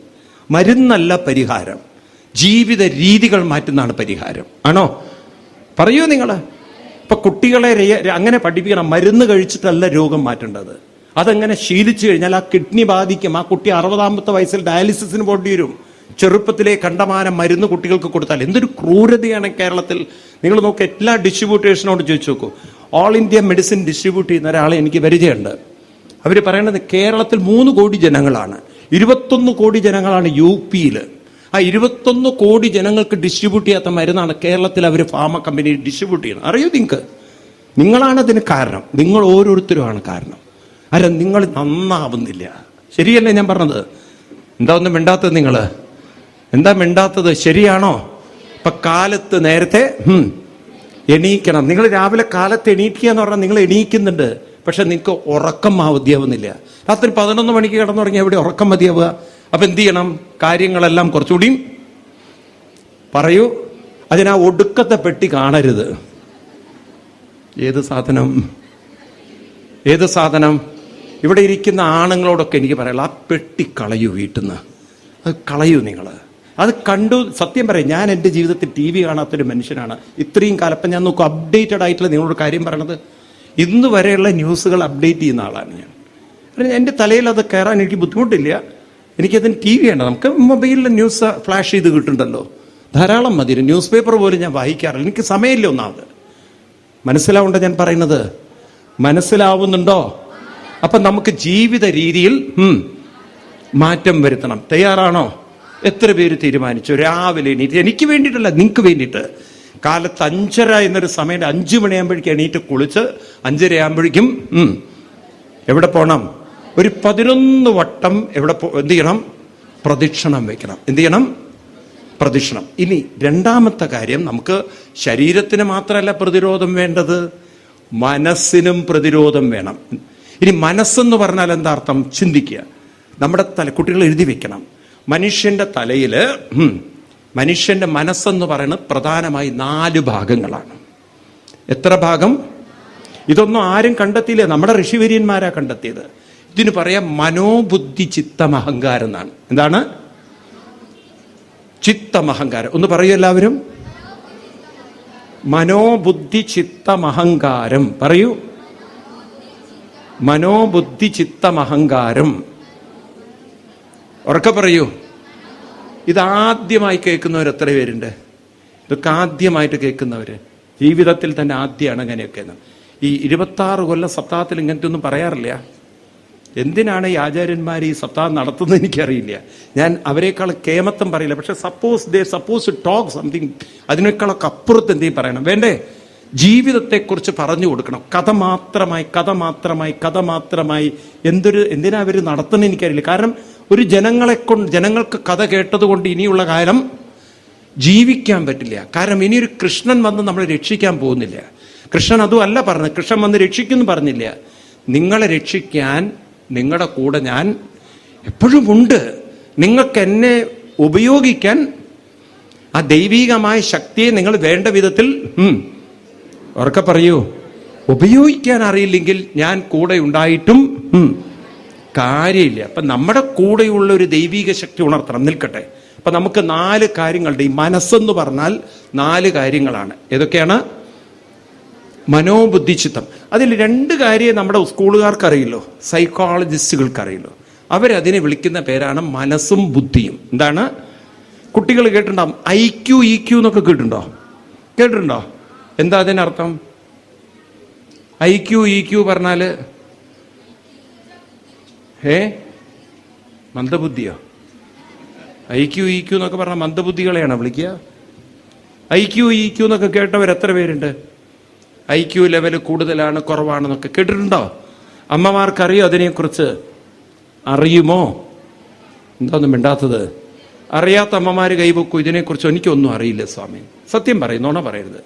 മരുന്നല്ല പരിഹാരം, ജീവിത രീതികൾ മാറ്റുന്നതാണ് പരിഹാരം. ആണോ? പറയൂ നിങ്ങൾ. ഇപ്പൊ കുട്ടികളെ അങ്ങനെ പഠിപ്പിക്കണം, മരുന്ന് കഴിച്ചിട്ടല്ല രോഗം മാറ്റേണ്ടത്. അതെങ്ങനെ ശീലിച്ചു കഴിഞ്ഞാൽ ആ കിഡ്നി ബാധിക്കും. ആ കുട്ടി 60-ാമത്തെ വയസ്സിൽ ഡയാലിസിസിന് പോണ്ടി വരും. ചെറുപ്പത്തിലെ കണ്ടമാനം മരുന്ന് കുട്ടികൾക്ക് കൊടുത്താൽ എന്തൊരു ക്രൂരതയാണ് കേരളത്തിൽ. നിങ്ങൾ നോക്ക്, എല്ലാ ഡിസ്ട്രിബ്യൂട്ടേഴ്സിനോട് ചോദിച്ചു നോക്കൂ. ഓൾ ഇന്ത്യ മെഡിസിൻ ഡിസ്ട്രിബ്യൂട്ട് ചെയ്യുന്ന ഒരാളെ എനിക്ക് പരിചയമുണ്ട്. അവർ പറയണത് കേരളത്തിൽ 3 കോടി ജനങ്ങളാണ്, 21 കോടി ജനങ്ങളാണ് UP. ആ 21 കോടി ജനങ്ങൾക്ക് ഡിസ്ട്രിബ്യൂട്ട് ചെയ്യാത്ത മരുന്നാണ് കേരളത്തിൽ അവർ ഫാർമ കമ്പനി ഡിസ്ട്രിബ്യൂട്ട് ചെയ്യണം. അറിയൂ നിങ്ങൾക്ക്? നിങ്ങളാണ് അതിന് കാരണം. നിങ്ങൾ ഓരോരുത്തരുമാണ് കാരണം. നിങ്ങൾ നന്നാവുന്നില്ല. ശരിയല്ലേ ഞാൻ പറഞ്ഞത്? എന്താ ഒന്നും മിണ്ടാത്തത് നിങ്ങൾ? എന്താ മിണ്ടാത്തത്? ശരിയാണോ? ഇപ്പൊ കാലത്ത് നേരത്തെ എണീക്കണം. നിങ്ങൾ രാവിലെ കാലത്ത് എണീക്കുക എന്ന് പറഞ്ഞാൽ നിങ്ങൾ എണീക്കുന്നുണ്ട്, പക്ഷെ നിങ്ങൾക്ക് ഉറക്കം മതിയാവുന്നില്ല. രാത്രി 11 മണിക്ക് കിടന്നുറങ്ങിയ എവിടെ ഉറക്കം മതിയാവുക? അപ്പൊ എന്ത് ചെയ്യണം? കാര്യങ്ങളെല്ലാം കുറച്ചുകൂടി പറയൂ. അതിനാ ഒടുക്കത്തെ പെട്ടി കാണരുത്. ഏത് സാധനം? ഇവിടെ ഇരിക്കുന്ന ആണുങ്ങളോടൊക്കെ എനിക്ക് പറയാനുള്ള, ആ പെട്ടി കളയൂ വീട്ടിൽ നിന്ന്. അത് കളയൂ നിങ്ങൾ. അത് കണ്ടു. സത്യം പറയും, ഞാൻ എൻ്റെ ജീവിതത്തിൽ TV കാണാത്തൊരു മനുഷ്യനാണ് ഇത്രയും കാലം. അപ്പം ഞാൻ നോക്കും, അപ്ഡേറ്റഡ് ആയിട്ടുള്ള നിങ്ങളോട് കാര്യം പറയണത്, ഇന്ന് വരെയുള്ള ന്യൂസുകൾ അപ്ഡേറ്റ് ചെയ്യുന്ന ആളാണ് ഞാൻ. എൻ്റെ തലയിൽ അത് കയറാൻ എനിക്ക് ബുദ്ധിമുട്ടില്ല. എനിക്കതിന് TV ആണ്. നമുക്ക് മൊബൈലിൽ ന്യൂസ് ഫ്ലാഷ് ചെയ്ത് കിട്ടുന്നുണ്ടല്ലോ, ധാരാളം മതി. ന്യൂസ് പേപ്പർ പോലും ഞാൻ വായിക്കാറില്ല, എനിക്ക് സമയമില്ല. ഒന്നാമത് മനസ്സിലാവുണ്ടോ ഞാൻ പറയുന്നത്? മനസ്സിലാവുന്നുണ്ടോ? അപ്പൊ നമുക്ക് ജീവിത രീതിയിൽ മാറ്റം വരുത്തണം. തയ്യാറാണോ? എത്ര പേര് തീരുമാനിച്ചു രാവിലെ എണീറ്റ്? എനിക്ക് വേണ്ടിയിട്ടല്ല, നിങ്ങൾക്ക് വേണ്ടിയിട്ട്. കാലത്ത് 5:30 എന്നൊരു സമയം, 5 മണിയാകുമ്പോഴേക്കും എണീറ്റ് കുളിച്ച് 5:30 ആകുമ്പോഴേക്കും എവിടെ പോകണം? ഒരു 11 വട്ടം എന്ത് ചെയ്യണം? പ്രദക്ഷിണം വെക്കണം. എന്ത് ചെയ്യണം? പ്രദക്ഷിണം. ഇനി രണ്ടാമത്തെ കാര്യം, നമുക്ക് ശരീരത്തിന് മാത്രമല്ല പ്രതിരോധം വേണ്ടത്, മനസ്സിനും പ്രതിരോധം വേണം. ഇനി മനസ്സെന്ന് പറഞ്ഞാൽ എന്താ അർത്ഥം? ചിന്തിക്കുക. നമ്മുടെ കുട്ടികൾ എഴുതി വെക്കണം. മനുഷ്യന്റെ തലയിൽ മനുഷ്യന്റെ മനസ്സെന്ന് പറയുന്നത് പ്രധാനമായി 4 ഭാഗങ്ങളാണ്. എത്ര ഭാഗം? ഇതൊന്നും ആരും കണ്ടെത്തിയില്ല, നമ്മുടെ ഋഷിവര്യന്മാരാ കണ്ടെത്തിയത്. ഇതിന് പറയാം മനോബുദ്ധി ചിത്തം അഹങ്കാരം എന്നാണ്. എന്താണ്? ചിത്തമഹങ്കാരം. ഒന്ന് പറയൂ എല്ലാവരും. മനോബുദ്ധി ചിത്തമഹങ്കാരം. പറയൂ. മനോബുദ്ധി ചിത്തമഹങ്കാരം. ഉറക്കെ പറയൂ. ഇതാദ്യമായി കേൾക്കുന്നവർ എത്ര പേരുണ്ട്? ഇതൊക്കെ ആദ്യമായിട്ട് കേൾക്കുന്നവര്, ജീവിതത്തിൽ തന്നെ ആദ്യമാണ് അങ്ങനെയൊക്കെ. ഈ 26 കൊല്ലം സപ്താഹത്തിൽ ഇങ്ങനത്തെ ഒന്നും പറയാറില്ല. എന്തിനാണ് ഈ ആചാര്യന്മാർ ഈ സപ്താഹം നടത്തുന്നത് എനിക്കറിയില്ല. ഞാൻ അവരെക്കാൾ കേമത്തം പറയില്ല. പക്ഷെ സപ്പോസ് ടോക്ക് സംതിങ് അതിനേക്കാളൊക്കെ അപ്പുറത്ത് എന്തെങ്കിലും പറയണം. വേണ്ടേ? ജീവിതത്തെക്കുറിച്ച് പറഞ്ഞു കൊടുക്കണം. കഥ മാത്രമായി എന്തിനാ അവർ നടത്തുന്നത് എനിക്കറിയില്ല. കാരണം ഒരു ജനങ്ങൾക്ക് കഥ കേട്ടത് കൊണ്ട് ഇനിയുള്ള കാലം ജീവിക്കാൻ പറ്റില്ല. കാരണം ഇനിയൊരു കൃഷ്ണൻ വന്ന് നമ്മളെ രക്ഷിക്കാൻ പോകുന്നില്ല. കൃഷ്ണൻ അതും അല്ല പറഞ്ഞത്. കൃഷ്ണൻ വന്ന് രക്ഷിക്കുന്നു പറഞ്ഞില്ല. നിങ്ങളെ രക്ഷിക്കാൻ നിങ്ങളുടെ കൂടെ ഞാൻ എപ്പോഴും ഉണ്ട്. നിങ്ങൾക്ക് എന്നെ ഉപയോഗിക്കാൻ ആ ദൈവികമായ ശക്തിയെ നിങ്ങൾ വേണ്ട വിധത്തിൽ ഉറക്കെ പറയൂ, ഉപയോഗിക്കാൻ അറിയില്ലെങ്കിൽ ഞാൻ കൂടെ ഉണ്ടായിട്ടും കാര്യമില്ല. അപ്പൊ നമ്മുടെ കൂടെയുള്ള ഒരു ദൈവിക ശക്തി ഉണർത്തണം. നിൽക്കട്ടെ. അപ്പൊ നമുക്ക് 4 കാര്യങ്ങളുണ്ട്. ഈ മനസ്സെന്ന് പറഞ്ഞാൽ 4 കാര്യങ്ങളാണ്. ഏതൊക്കെയാണ്? മനോബുദ്ധിച്ചിത്തം. അതിൽ 2 കാര്യം നമ്മുടെ സ്കൂളുകാർക്ക് അറിയില്ലോ, സൈക്കോളജിസ്റ്റുകൾക്ക് അറിയില്ലോ. അവരതിനെ വിളിക്കുന്ന പേരാണ് മനസ്സും ബുദ്ധിയും. എന്താണ്? കുട്ടികൾ കേട്ടിട്ടുണ്ടാവും, IQ EQ എന്നൊക്കെ കേട്ടിട്ടുണ്ടോ? എന്താ അതിനർത്ഥം? IQ EQ പറഞ്ഞാല് മന്ദബുദ്ധിയോ? IQ EQ എന്നൊക്കെ പറഞ്ഞാൽ മന്ദബുദ്ധികളെയാണ് വിളിക്കുക. IQ EQ എന്നൊക്കെ കേട്ടവർ എത്ര പേരുണ്ട്? IQ ലെവൽ കൂടുതലാണ് കുറവാണെന്നൊക്കെ കേട്ടിട്ടുണ്ടോ? അമ്മമാർക്കറിയോ അതിനെക്കുറിച്ച്? അറിയുമോ? എന്താന്നും മിണ്ടാത്തത്? അറിയാത്ത അമ്മമാര് കൈവെക്കൂ. ഇതിനെക്കുറിച്ച് എനിക്കൊന്നും അറിയില്ല സ്വാമി. സത്യം പറയുന്നോണ പറയരുത്.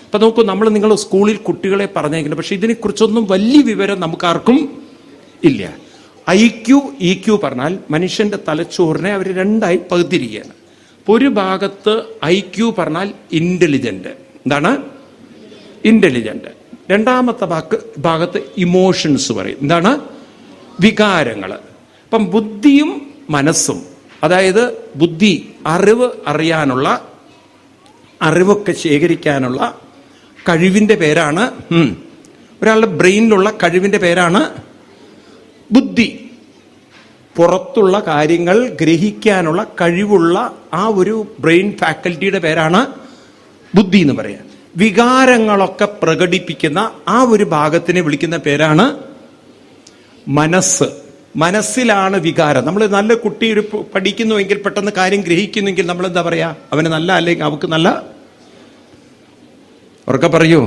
അപ്പൊ നോക്കൂ, നിങ്ങൾ സ്കൂളിൽ കുട്ടികളെ പറഞ്ഞേക്കുന്നത്, പക്ഷെ ഇതിനെക്കുറിച്ചൊന്നും വലിയ വിവരം നമുക്കാർക്കും ഇല്ല. IQ EQ പറഞ്ഞാൽ മനുഷ്യന്റെ തലച്ചോറിനെ അവർ 2ആയി പകുത്തിരിക്കുകയാണ്. ഒരു ഭാഗത്ത് IQ പറഞ്ഞാൽ ഇന്റലിജന്റ്. എന്താണ്? ഇന്റലിജന്റ്. രണ്ടാമത്തെ ഭാഗത്ത് ഇമോഷൻസ് പറയും. എന്താണ്? വികാരങ്ങൾ. അപ്പം ബുദ്ധിയും മനസ്സും, അതായത് ബുദ്ധി അറിയാനുള്ള, അറിവൊക്കെ ശേഖരിക്കാനുള്ള കഴിവിന്റെ പേരാണ്, ഒരാളുടെ ബ്രെയിനിലുള്ള കഴിവിന്റെ പേരാണ് ബുദ്ധി. പുറത്തുള്ള കാര്യങ്ങൾ ഗ്രഹിക്കാനുള്ള കഴിവുള്ള ആ ഒരു ബ്രെയിൻ ഫാക്കൽറ്റിയുടെ പേരാണ് ബുദ്ധി എന്ന് പറയുക. വികാരങ്ങളൊക്കെ പ്രകടിപ്പിക്കുന്ന ആ ഒരു ഭാഗത്തിനെ വിളിക്കുന്ന പേരാണ് മനസ്സ്. മനസ്സിലാണ് വികാരം. നമ്മൾ നല്ല കുട്ടി പഠിക്കുന്നുവെങ്കിൽ, പെട്ടെന്ന് കാര്യം ഗ്രഹിക്കുന്നുവെങ്കിൽ നമ്മൾ എന്താ പറയാ? അവന് നല്ല, അല്ലെങ്കിൽ അവക്ക് നല്ല, ഉറക്കെ പറയൂ,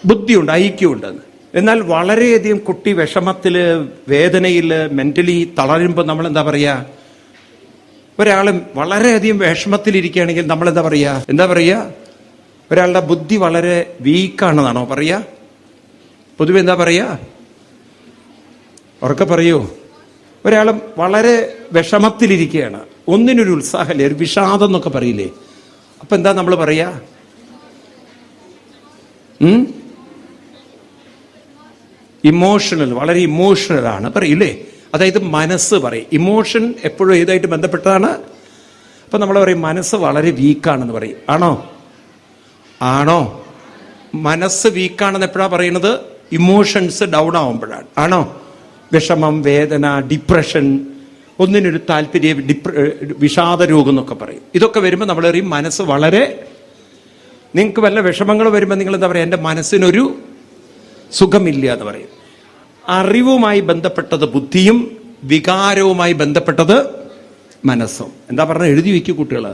ബുദ്ധിയുണ്ട്, IQ ഉണ്ടെന്ന്. എന്നാൽ വളരെയധികം കുട്ടി വിഷമത്തില്, വേദനയില്, മെന്റലി തളരുമ്പോൾ നമ്മൾ എന്താ പറയാ? ഒരാളും വളരെയധികം വിഷമത്തിലിരിക്കുകയാണെങ്കിൽ നമ്മൾ എന്താ പറയാ? ഒരാളുടെ ബുദ്ധി വളരെ വീക്കാണെന്നാണോ പറയാ? പൊതുവെ എന്താ പറയാ? ഉറക്കെ പറയൂ. ഒരാൾ വളരെ വിഷമത്തിലിരിക്കുകയാണ്, ഒന്നിനൊരു ഉത്സാഹമില്ലേ, ഒരു വിഷാദം എന്നൊക്കെ പറയില്ലേ? അപ്പൊ എന്താ നമ്മൾ പറയാ? ഇമോഷണൽ, വളരെ ഇമോഷണൽ ആണ് പറയില്ലേ? അതായത് മനസ്സ് പറയും. ഇമോഷൻ എപ്പോഴും ഏതായിട്ട് ബന്ധപ്പെട്ടതാണ്. അപ്പൊ നമ്മൾ പറയും മനസ്സ് വളരെ വീക്കാണെന്ന് പറയും. ആണോ? മനസ്സ് വീക്കാണെന്ന് എപ്പോഴാ പറയുന്നത്? ഇമോഷൻസ് ഡൗൺ ആവുമ്പോഴാണ്. ആണോ? വിഷമം, വേദന, ഡിപ്രഷൻ, ഒന്നിനൊരു താല്പര്യം, വിഷാദ രോഗം എന്നൊക്കെ പറയും. ഇതൊക്കെ വരുമ്പോൾ നമ്മൾ പറയും മനസ്സ് വളരെ, നിങ്ങൾക്ക് വല്ല വിഷമങ്ങൾ വരുമ്പോൾ നിങ്ങൾ എന്താ പറയുക? എൻ്റെ മനസ്സിനൊരു സുഖമില്ല എന്ന് പറയും. അറിവുമായി ബന്ധപ്പെട്ടത് ബുദ്ധിയും വികാരവുമായി ബന്ധപ്പെട്ടത് മനസ്സും. എന്താ പറഞ്ഞാൽ എഴുതി വയ്ക്കൂ കുട്ടികൾ.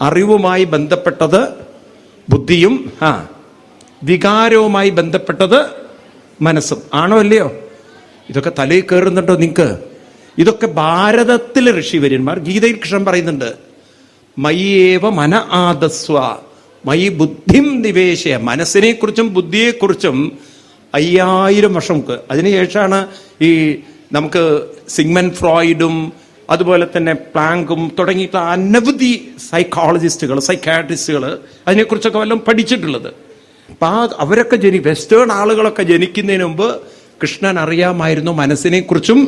അറിവുമായി ബന്ധപ്പെട്ടത് ബുദ്ധിയും വികാരവുമായി ബന്ധപ്പെട്ടത് മനസ്സും. ആണോ അല്ലയോ? ഇതൊക്കെ തലയിൽ കയറുന്നുണ്ടോ നിങ്ങൾക്ക്? ഇതൊക്കെ ഭാരതത്തിലെ ഋഷിവര്യന്മാർ, ഗീതയിൽ കൃഷ്ണൻ പറയുന്നുണ്ട്, മയ്യേവ മന ആദസ്വ മയി ബുദ്ധിം നിവേശയ. മനസ്സിനെ കുറിച്ചും ബുദ്ധിയെക്കുറിച്ചും 5000 വർഷം മുമ്പ്. അതിനുശേഷമാണ് ഈ നമുക്ക് സിഗ്മണ്ട് ഫ്രോയിഡും അതുപോലെ തന്നെ പ്ലാങ്കും തുടങ്ങിയിട്ടുള്ള അനവധി സൈക്കോളജിസ്റ്റുകൾ, സൈക്കാട്രിസ്റ്റുകൾ അതിനെക്കുറിച്ചൊക്കെ വല്ലതും പഠിച്ചിട്ടുള്ളത്. അപ്പൊ അവരൊക്കെ വെസ്റ്റേൺ ആളുകളൊക്കെ ജനിക്കുന്നതിന് മുമ്പ് കൃഷ്ണൻ അറിയാമായിരുന്നു മനസ്സിനെ കുറിച്ചും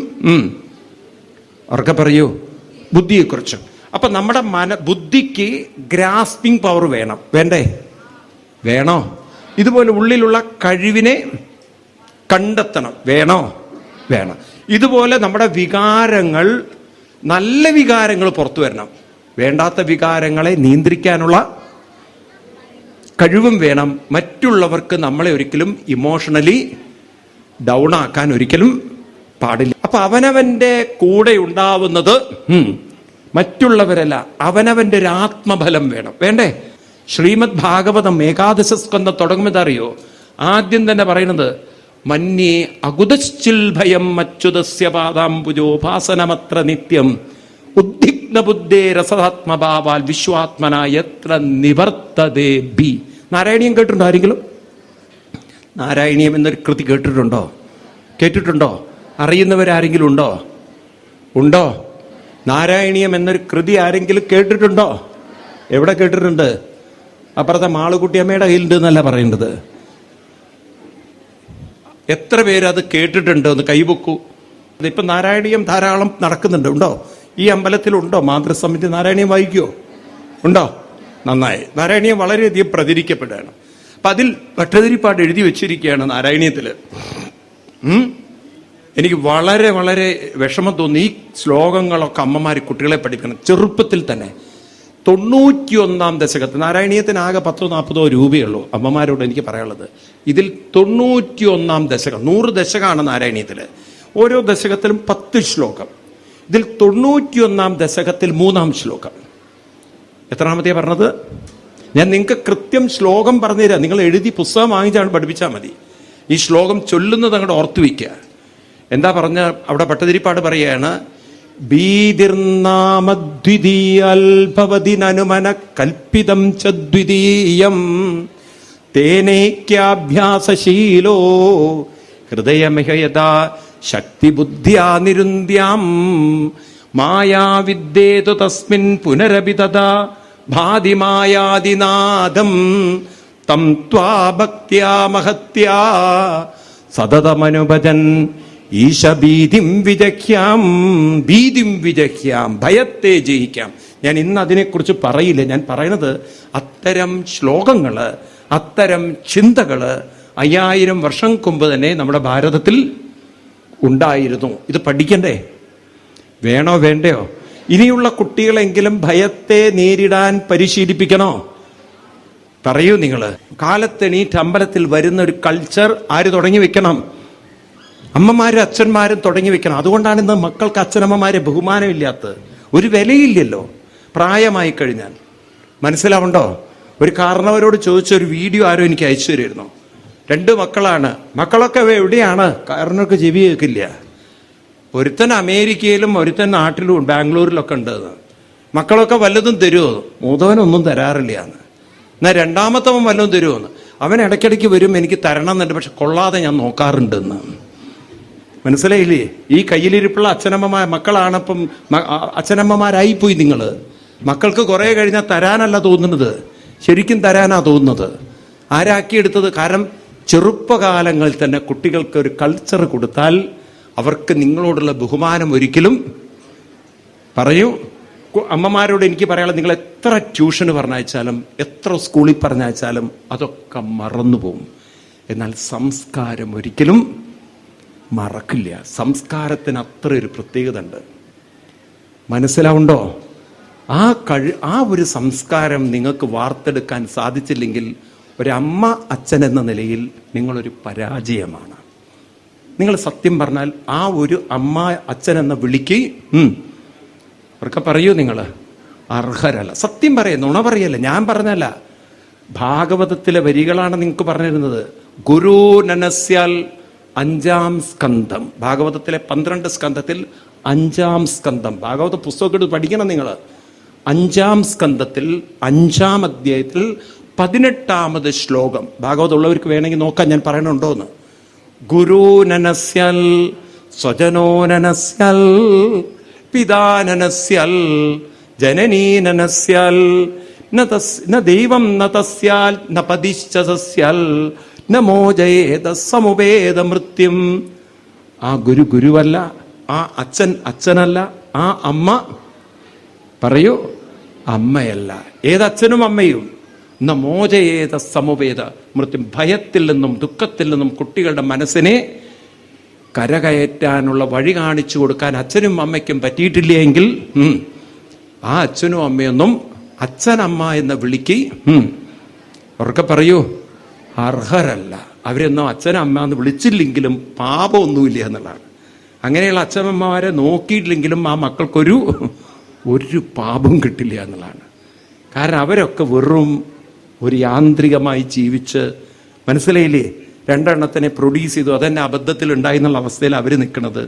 അവർക്ക് പറയൂ ബുദ്ധിയെക്കുറിച്ചും. അപ്പൊ നമ്മുടെ ബുദ്ധിക്ക് ഗ്രാസ്പിംഗ് പവർ വേണം. വേണോ? ഇതുപോലെ ഉള്ളിലുള്ള കഴിവിനെ കണ്ടെത്തണം. വേണം. ഇതുപോലെ നമ്മുടെ വികാരങ്ങൾ, നല്ല വികാരങ്ങൾ പുറത്തു വരണം. വേണ്ടാത്ത വികാരങ്ങളെ നിയന്ത്രിക്കാനുള്ള കഴിവും വേണം. മറ്റുള്ളവർക്ക് നമ്മളെ ഒരിക്കലും ഇമോഷണലി ഡൗൺ ആക്കാൻ ഒരിക്കലും പാടില്ല. അപ്പൊ അവനവന്റെ കൂടെ ഉണ്ടാവുന്നത് മറ്റുള്ളവരല്ല, അവനവന്റെ ഒരു ആത്മബലം വേണം. വേണ്ടേ? ശ്രീമദ് ഭാഗവതം ഏകാദശ സ്കന്ധം തുടങ്ങുന്നത് അറിയോ? ആദ്യം തന്നെ പറയുന്നത് മന്യേ അകുതശ്ചിൽ ഭയം അച്യുതസ്യ പാദാംബുജോപാസനമത്ര നിത്യം ഉദ്ദിഗ്ന ബുദ്ധേ രസതാത്മഭാവാൽ വിശ്വാത്മന യത്ര നിവർത്തതേ ബി. നാരായണീയം കേട്ടിട്ടുണ്ടോ ആരെങ്കിലും? നാരായണീയം എന്നൊരു കൃതി കേട്ടിട്ടുണ്ടോ? കേട്ടിട്ടുണ്ടോ? അറിയുന്നവരാരെങ്കിലും ഉണ്ടോ? ഉണ്ടോ? നാരായണീയം എന്നൊരു കൃതി ആരെങ്കിലും കേട്ടിട്ടുണ്ടോ? എവിടെ കേട്ടിട്ടുണ്ട്? അപ്പുറത്തെ മാളുകുട്ടിയമ്മയുടെ കയ്യിലുണ്ട് എന്നല്ല പറയേണ്ടത്. എത്ര പേര് അത് കേട്ടിട്ടുണ്ട്? ഒന്ന് കൈവക്കൂ. ഇപ്പൊ നാരായണീയം ധാരാളം നടക്കുന്നുണ്ട്. ഉണ്ടോ? ഈ അമ്പലത്തിലുണ്ടോ മാതൃസമിതി നാരായണീയം വായിക്കുമോ? ഉണ്ടോ? നന്നായി. നാരായണീയം വളരെയധികം പ്രചരിക്കപ്പെടുകയാണ്. അപ്പൊ അതിൽ ഭട്ടതിരിപ്പാട് എഴുതി വെച്ചിരിക്കുകയാണ് നാരായണീയത്തില്. എനിക്ക് വളരെ വളരെ വിഷമം തോന്നി. ഈ ശ്ലോകങ്ങളൊക്കെ അമ്മമാര് കുട്ടികളെ പഠിക്കണം ചെറുപ്പത്തിൽ തന്നെ. 91 ദശകത്തിൽ നാരായണീയത്തിന് ആകെ 10-40 രൂപയുള്ളൂ. അമ്മമാരോട് എനിക്ക് പറയാനുള്ളത്, ഇതിൽ 91 ദശകം, 100 ദശകമാണ് നാരായണീയത്തില്. ഓരോ ദശകത്തിലും 10 ശ്ലോകം. ഇതിൽ 91 ദശകത്തിൽ 3-ാം ശ്ലോകം. എത്രാമത്തെയാ പറഞ്ഞത്? ഞാൻ നിങ്ങൾക്ക് കൃത്യം ശ്ലോകം പറഞ്ഞുതരാം. നിങ്ങൾ എഴുതി പുസ്തകം വാങ്ങിച്ചാണ് പഠിപ്പിച്ചാൽ മതി. ഈ ശ്ലോകം ചൊല്ലുന്നത് അങ്ങോട്ട് ഓർത്തു വയ്ക്കുക. എന്താ പറഞ്ഞ അവിടെ ഭട്ടതിരിപ്പാട് പറയാണ്, ഭീതിർനാമദ്വിതീയൽഭവതിനനുമന കൽപ്പിതം ചദ്വിതീയം തേനേക്യാഭ്യാസശീലോ ഹൃദയമിഹയതാ ശക്തിബുദ്ധ്യാ നിരുന്ധ്യാം മായാവിദ്യേതു തസ്മിൻ പുനരപി തദാ ഭാതി മായാദിനാദം തം ത്വാ ഭക്ത്യാ മഹത്യാ സതതമനുഭജൻ ഈശഭീതിം വിജഹ്യാം. ഭീതിം വിജഹ്യാം, ഭയത്തെ ജയിക്കാം. ഞാൻ ഇന്ന് അതിനെക്കുറിച്ച് പറയില്ല. ഞാൻ പറയുന്നത് അത്തരം ശ്ലോകങ്ങള്, അത്തരം ചിന്തകള് 5000 വർഷം മുമ്പ് തന്നെ നമ്മുടെ ഭാരതത്തിൽ ഉണ്ടായിരുന്നു. ഇത് പഠിക്കണ്ടേ? വേണോ വേണ്ടയോ? ഇനിയുള്ള കുട്ടികളെങ്കിലും ഭയത്തെ നേരിടാൻ പരിശീലിപ്പിക്കണോ? പറയൂ നിങ്ങള്. കാലത്തെണീറ്റ് അമ്പലത്തിൽ വരുന്ന ഒരു കൾച്ചർ ആര് തുടങ്ങി വെക്കണം? അമ്മമാരും അച്ഛന്മാരും തുടങ്ങി വെക്കണം. അതുകൊണ്ടാണ് ഇന്ന് മക്കൾക്ക് അച്ഛനമ്മമാരെ ബഹുമാനമില്ലാത്തത്. ഒരു വിലയില്ലല്ലോ പ്രായമായി കഴിഞ്ഞാൽ. മനസ്സിലാവുണ്ടോ? ഒരു കാരണവരോട് ചോദിച്ച ഒരു വീഡിയോ ആരോ എനിക്ക് അയച്ചു തരുമായിരുന്നു. 2 മക്കളാണ്. മക്കളൊക്കെ എവിടെയാണ്? കാരണവർക്ക് ചെവി കേൾക്കില്ല. ഒരുത്തൻ അമേരിക്കയിലും ഒരുത്തൻ നാട്ടിലും ബാംഗ്ലൂരിലൊക്കെ ഉണ്ട്. മക്കളൊക്കെ വല്ലതും തരുമോ? മൂത്തവനൊന്നും തരാറില്ല. എന്നാൽ രണ്ടാമത്തവൻ വല്ലതും തരുമോന്ന്. അവൻ ഇടയ്ക്കിടയ്ക്ക് വരും, എനിക്ക് തരണം എന്നുണ്ട്, പക്ഷെ കൊള്ളാതെ ഞാൻ നോക്കാറുണ്ടെന്ന്. മനസ്സിലായില്ലേ? ഈ കയ്യിലിരിപ്പുള്ള അച്ഛനമ്മമാർ മക്കളാണപ്പം അച്ഛനമ്മമാരായിപ്പോയി നിങ്ങൾ. മക്കൾക്ക് കുറെ കഴിഞ്ഞാൽ തരാനല്ല തോന്നുന്നത്, ശരിക്കും തരാനാ തോന്നുന്നത്. ആരാക്കിയെടുത്തത്? കാരണം ചെറുപ്പകാലങ്ങളിൽ തന്നെ കുട്ടികൾക്ക് ഒരു കൾച്ചർ കൊടുത്താൽ അവർക്ക് നിങ്ങളോടുള്ള ബഹുമാനം ഒരിക്കലും പറയൂ. അമ്മമാരോട് എനിക്ക് പറയാനുള്ളത്, നിങ്ങൾ എത്ര ട്യൂഷന് പറഞ്ഞയച്ചാലും എത്ര സ്കൂളിൽ പറഞ്ഞയച്ചാലും അതൊക്കെ മറന്നുപോകും. എന്നാൽ സംസ്കാരം ഒരിക്കലും മറക്കില്ല. സംസ്കാരത്തിന് അത്ര ഒരു പ്രത്യേകത ഉണ്ട്. മനസ്സിലാവുണ്ടോ? ആ ഒരു സംസ്കാരം നിങ്ങൾക്ക് വാർത്തെടുക്കാൻ സാധിച്ചില്ലെങ്കിൽ ഒരമ്മ അച്ഛൻ എന്ന നിലയിൽ നിങ്ങളൊരു പരാജയമാണ്. നിങ്ങൾ സത്യം പറഞ്ഞാൽ ആ ഒരു അമ്മ അച്ഛൻ എന്ന വിളിക്ക് അവർക്ക് പറയൂ, നിങ്ങൾ അർഹരല്ല. സത്യം പറയേ, നുണ പറയല്ല. ഞാൻ പറഞ്ഞല്ല, ഭാഗവതത്തിലെ വരികളാണ് നിങ്ങൾക്ക് പറഞ്ഞിരുന്നത്. ഗുരു നനസ്യാൽ 5-ാം സ്കന്ധം, ഭാഗവതത്തിലെ 12 സ്കന്ധത്തിൽ 5-ാം സ്കന്ധം, ഭാഗവത പുസ്തകം എടുത്ത് പഠിക്കണം നിങ്ങൾ. 5-ാം സ്കന്ധത്തിൽ 5-ാം അധ്യായത്തിൽ 18-ാമത് ശ്ലോകം. ഭാഗവതം ഉള്ളവർക്ക് വേണമെങ്കിൽ നോക്കാൻ, ഞാൻ പറയണുണ്ടോന്ന്. ഗുരു നനസ്യൽ സ്വജനോ നനസ്യൽ പിതാനനസ്യൽ ജനനീ നനസ്യൽ ന ദൈവം ന തസ്യാൽ ന പതിശ്ച സസ്യൽ ന മോചയേത സമുപേദ മൃത്യും. ആ ഗുരു ഗുരുവല്ല, ആ അച്ഛൻ അച്ഛനല്ല, ആ അമ്മ പറയൂ അമ്മയല്ല. ഏതച്ഛനും അമ്മയും ന മോചയേത സമുപേദ മൃത്യും. ഭയത്തിൽ നിന്നും ദുഃഖത്തിൽ നിന്നും കുട്ടികളുടെ മനസ്സിനെ കരകയറ്റാനുള്ള വഴി കാണിച്ചു കൊടുക്കാൻ അച്ഛനും അമ്മയ്ക്കും പറ്റിയിട്ടില്ല എങ്കിൽ ആ അച്ഛനും അമ്മയൊന്നും അച്ഛനമ്മ എന്ന വിളിക്ക് അവർക്ക് പറയൂ അർഹരല്ല. അവരൊന്നും അച്ഛനമ്മ എന്ന് വിളിച്ചില്ലെങ്കിലും പാപമൊന്നുമില്ല എന്നുള്ളതാണ്. അങ്ങനെയുള്ള അച്ഛനമ്മമാരെ നോക്കിയിട്ടില്ലെങ്കിലും ആ മക്കൾക്കൊരു പാപം കിട്ടില്ല എന്നുള്ളതാണ്. കാരണം അവരൊക്കെ വെറും ഒരു യാന്ത്രികമായി ജീവിച്ച്, മനസ്സിലായില്ലേ, രണ്ടെണ്ണത്തിനെ പ്രൊഡ്യൂസ് ചെയ്തു, അതെന്നെ അബദ്ധത്തിൽ ഉണ്ടായി എന്നുള്ള അവസ്ഥയിൽ അവർ നിൽക്കുന്നത്.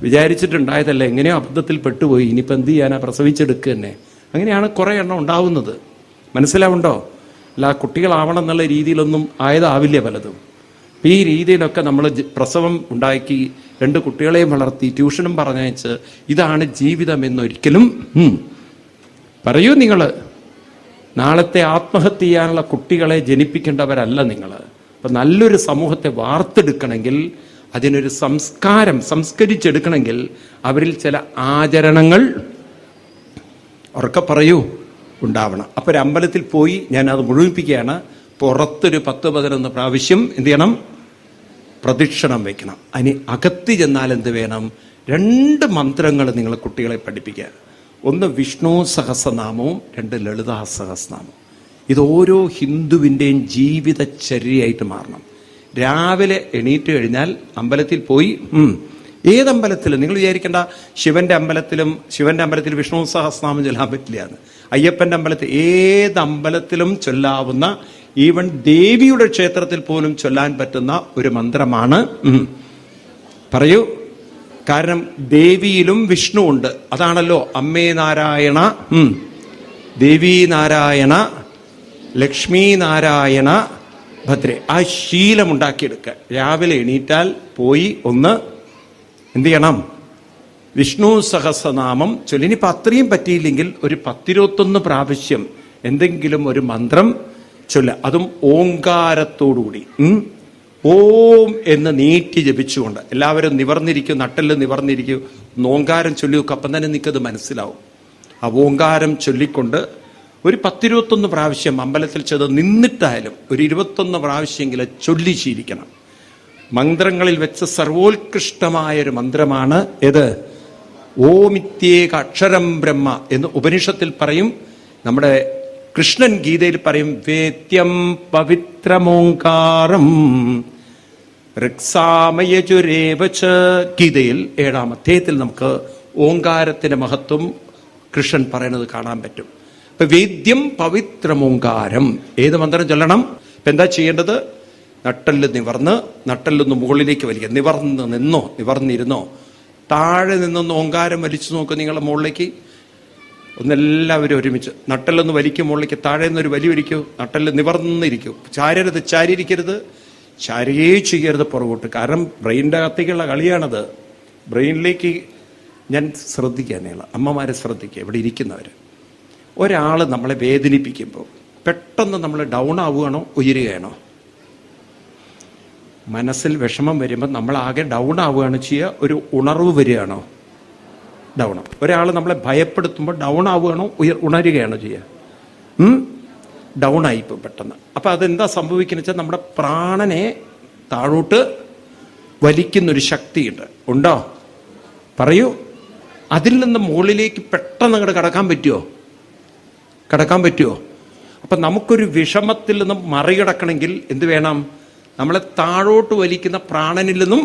വിചാരിച്ചിട്ടുണ്ടായതല്ല, എങ്ങനെയോ അബദ്ധത്തിൽ പെട്ടുപോയി, ഇനിയിപ്പോൾ എന്ത് ചെയ്യാനാ, പ്രസവിച്ചെടുക്കുക തന്നെ. അങ്ങനെയാണ് കുറേ എണ്ണം ഉണ്ടാവുന്നത്. മനസ്സിലാവുണ്ടോ? അല്ല കുട്ടികളാവണം എന്നുള്ള രീതിയിലൊന്നും ആയതാവില്ല പലതും. ഈ രീതിയിലൊക്കെ നമ്മൾ പ്രസവം ഉണ്ടാക്കി 2 കുട്ടികളെയും വളർത്തി ട്യൂഷനും പറഞ്ഞയച്ച് ഇതാണ് ജീവിതം എന്നൊരിക്കലും പറയൂ. നിങ്ങൾ നാളത്തെ ആത്മഹത്യ ചെയ്യാനുള്ള കുട്ടികളെ ജനിപ്പിക്കേണ്ടവരല്ല നിങ്ങൾ. അപ്പം നല്ലൊരു സമൂഹത്തെ വാർത്തെടുക്കണമെങ്കിൽ, അതിനൊരു സംസ്കരിച്ചെടുക്കണമെങ്കിൽ അവരിൽ ചില ആചരണങ്ങൾ, ഉറക്കെ പറയൂ, ഉണ്ടാവണം. അപ്പോൾ ഒരു അമ്പലത്തിൽ പോയി ഞാനത് മുഴുമിപ്പിക്കുകയാണ്. പുറത്തൊരു 10-11 പ്രാവശ്യം എന്ത് ചെയ്യണം? പ്രദക്ഷിണം വയ്ക്കണം. അതിന് അകത്ത് ചെന്നാൽ എന്ത് വേണം? 2 മന്ത്രങ്ങൾ നിങ്ങൾ കുട്ടികളെ പഠിപ്പിക്കുക. 1 വിഷ്ണു സഹസ്രനാമവും 2 ലളിതാ സഹസ്രനാമവും. ഇത് ഓരോ ഹിന്ദുവിൻ്റെയും ജീവിതചര്യയായിട്ട് മാറണം. രാവിലെ എണീറ്റ് കഴിഞ്ഞാൽ അമ്പലത്തിൽ പോയി, ഏതമ്പലത്തിലും നിങ്ങൾ വിചാരിക്കേണ്ട ശിവന്റെ അമ്പലത്തിൽ വിഷ്ണു സഹസ്രനാമം ചൊല്ലാൻ പറ്റില്ല എന്ന്. അയ്യപ്പന്റെ അമ്പലത്തിൽ, ഏതമ്പലത്തിലും ചൊല്ലാവുന്ന, ഈവൻ ദേവിയുടെ ക്ഷേത്രത്തിൽ പോലും ചൊല്ലാൻ പറ്റുന്ന ഒരു മന്ത്രമാണ്. പറയൂ. കാരണം ദേവിയിലും വിഷ്ണു ഉണ്ട്. അതാണല്ലോ അമ്മേ നാരായണ, ദേവീ നാരായണ, ലക്ഷ്മീ നാരായണ ഭദ്രേ. ആ ശീലമുണ്ടാക്കിയെടുക്കുക. രാവിലെ എണീറ്റാൽ പോയി ഒന്ന് എന്ത് ചെയ്യണം? വിഷ്ണു സഹസ്രനാമം ചൊല്ലി. ഇനിയിപ്പോൾ അത്രയും പറ്റിയില്ലെങ്കിൽ ഒരു 10-21 പ്രാവശ്യം എന്തെങ്കിലും ഒരു മന്ത്രം ചൊല്ല. അതും ഓങ്കാരത്തോടുകൂടി, ഓം എന്ന് നീട്ടി ജപിച്ചുകൊണ്ട്. എല്ലാവരും നിവർന്നിരിക്കും, നട്ടെല്ല് നിവർന്നിരിക്കും. ഓങ്കാരം ചൊല്ലി നോക്കും. അപ്പം തന്നെ നിൽക്കത് മനസ്സിലാവും. ആ ഓങ്കാരം ചൊല്ലിക്കൊണ്ട് ഒരു 10-21 പ്രാവശ്യം അമ്പലത്തിൽ ചെന്ന് നിന്നിട്ടായാലും ഒരു 21 പ്രാവശ്യമെങ്കിലും ചൊല്ലി ശീലിക്കണം. മന്ത്രങ്ങളിൽ വെച്ച് സർവോത്കൃഷ്ടമായൊരു മന്ത്രമാണ് ഏത്? ഓമിത്യേക അക്ഷരം ബ്രഹ്മ എന്ന് ഉപനിഷത്തിൽ പറയും. നമ്മുടെ കൃഷ്ണൻ ഗീതയിൽ പറയും, വേദ്യം പവിത്രമോങ്കാരം ഋക്സാമയജുരേവച. ഗീതയിൽ 7-ാം അധ്യായത്തിൽ നമുക്ക് ഓങ്കാരത്തിന്റെ മഹത്വം കൃഷ്ണൻ പറയുന്നത് കാണാൻ പറ്റും. ഇപ്പൊ വേദ്യം പവിത്രമോങ്കാരം. ഏത് മന്ത്രം ചൊല്ലണം? ഇപ്പൊ എന്താ ചെയ്യേണ്ടത്? നട്ടെല്ലൊന്ന് മുകളിലേക്ക് വലിക്കുക. നിവർന്നിരുന്നോ. താഴെ നിന്നൊന്ന് ഓങ്കാരം വലിച്ചു നോക്കുക. നിങ്ങളുടെ മുകളിലേക്ക് ഒന്നെല്ലാവരും ഒരുമിച്ച് നട്ടെല്ലൊന്ന് വലിക്കും. മുകളിലേക്ക് താഴെ നിന്നൊരു വലി വലിക്കൂ. നട്ടെല്ല് നിവർന്നിരിക്കൂ. ചാരിയിരിക്കരുത്, ചാരിയേ ചെയ്യരുത് പുറകോട്ട്. കാരണം ബ്രെയിനിൻ്റെ അകത്തേക്കുള്ള കളിയാണത്. ബ്രെയിനിലേക്ക് ഞാൻ ശ്രദ്ധിക്കാനുള്ള അമ്മമാരെ ശ്രദ്ധിക്കുക. ഇവിടെ ഇരിക്കുന്നവർ, ഒരാൾ നമ്മളെ വേദനിപ്പിക്കുമ്പോൾ പെട്ടെന്ന് നമ്മൾ ഡൗൺ ആവുകയാണോ ഉയരുകയാണോ? മനസ്സിൽ വിഷമം വരുമ്പോൾ നമ്മളാകെ ഡൗൺ ആവുകയാണ് ചെയ്യുക, ഒരു ഉണർവ് വരികയാണോ? ഡൗൺ. ഒരാൾ നമ്മളെ ഭയപ്പെടുത്തുമ്പോൾ ഡൗൺ ആവുകയാണോ ഉണരുകയാണോ ചെയ്യുക? ഡൗൺ ആയിപ്പോൾ പെട്ടെന്ന്. അപ്പം അതെന്താ സംഭവിക്കുന്നത് വെച്ചാൽ നമ്മുടെ പ്രാണനെ താഴോട്ട് വലിക്കുന്നൊരു ശക്തിയുണ്ട്. ഉണ്ടോ? പറയൂ. അതിൽ നിന്ന് മുകളിലേക്ക് പെട്ടെന്ന് അങ്ങോട്ട് കടക്കാൻ പറ്റുമോ? അപ്പം നമുക്കൊരു വിഷമത്തിൽ നിന്നും മറികടക്കണമെങ്കിൽ എന്ത് വേണം? നമ്മളെ താഴോട്ട് വലിക്കുന്ന പ്രാണനിൽ നിന്നും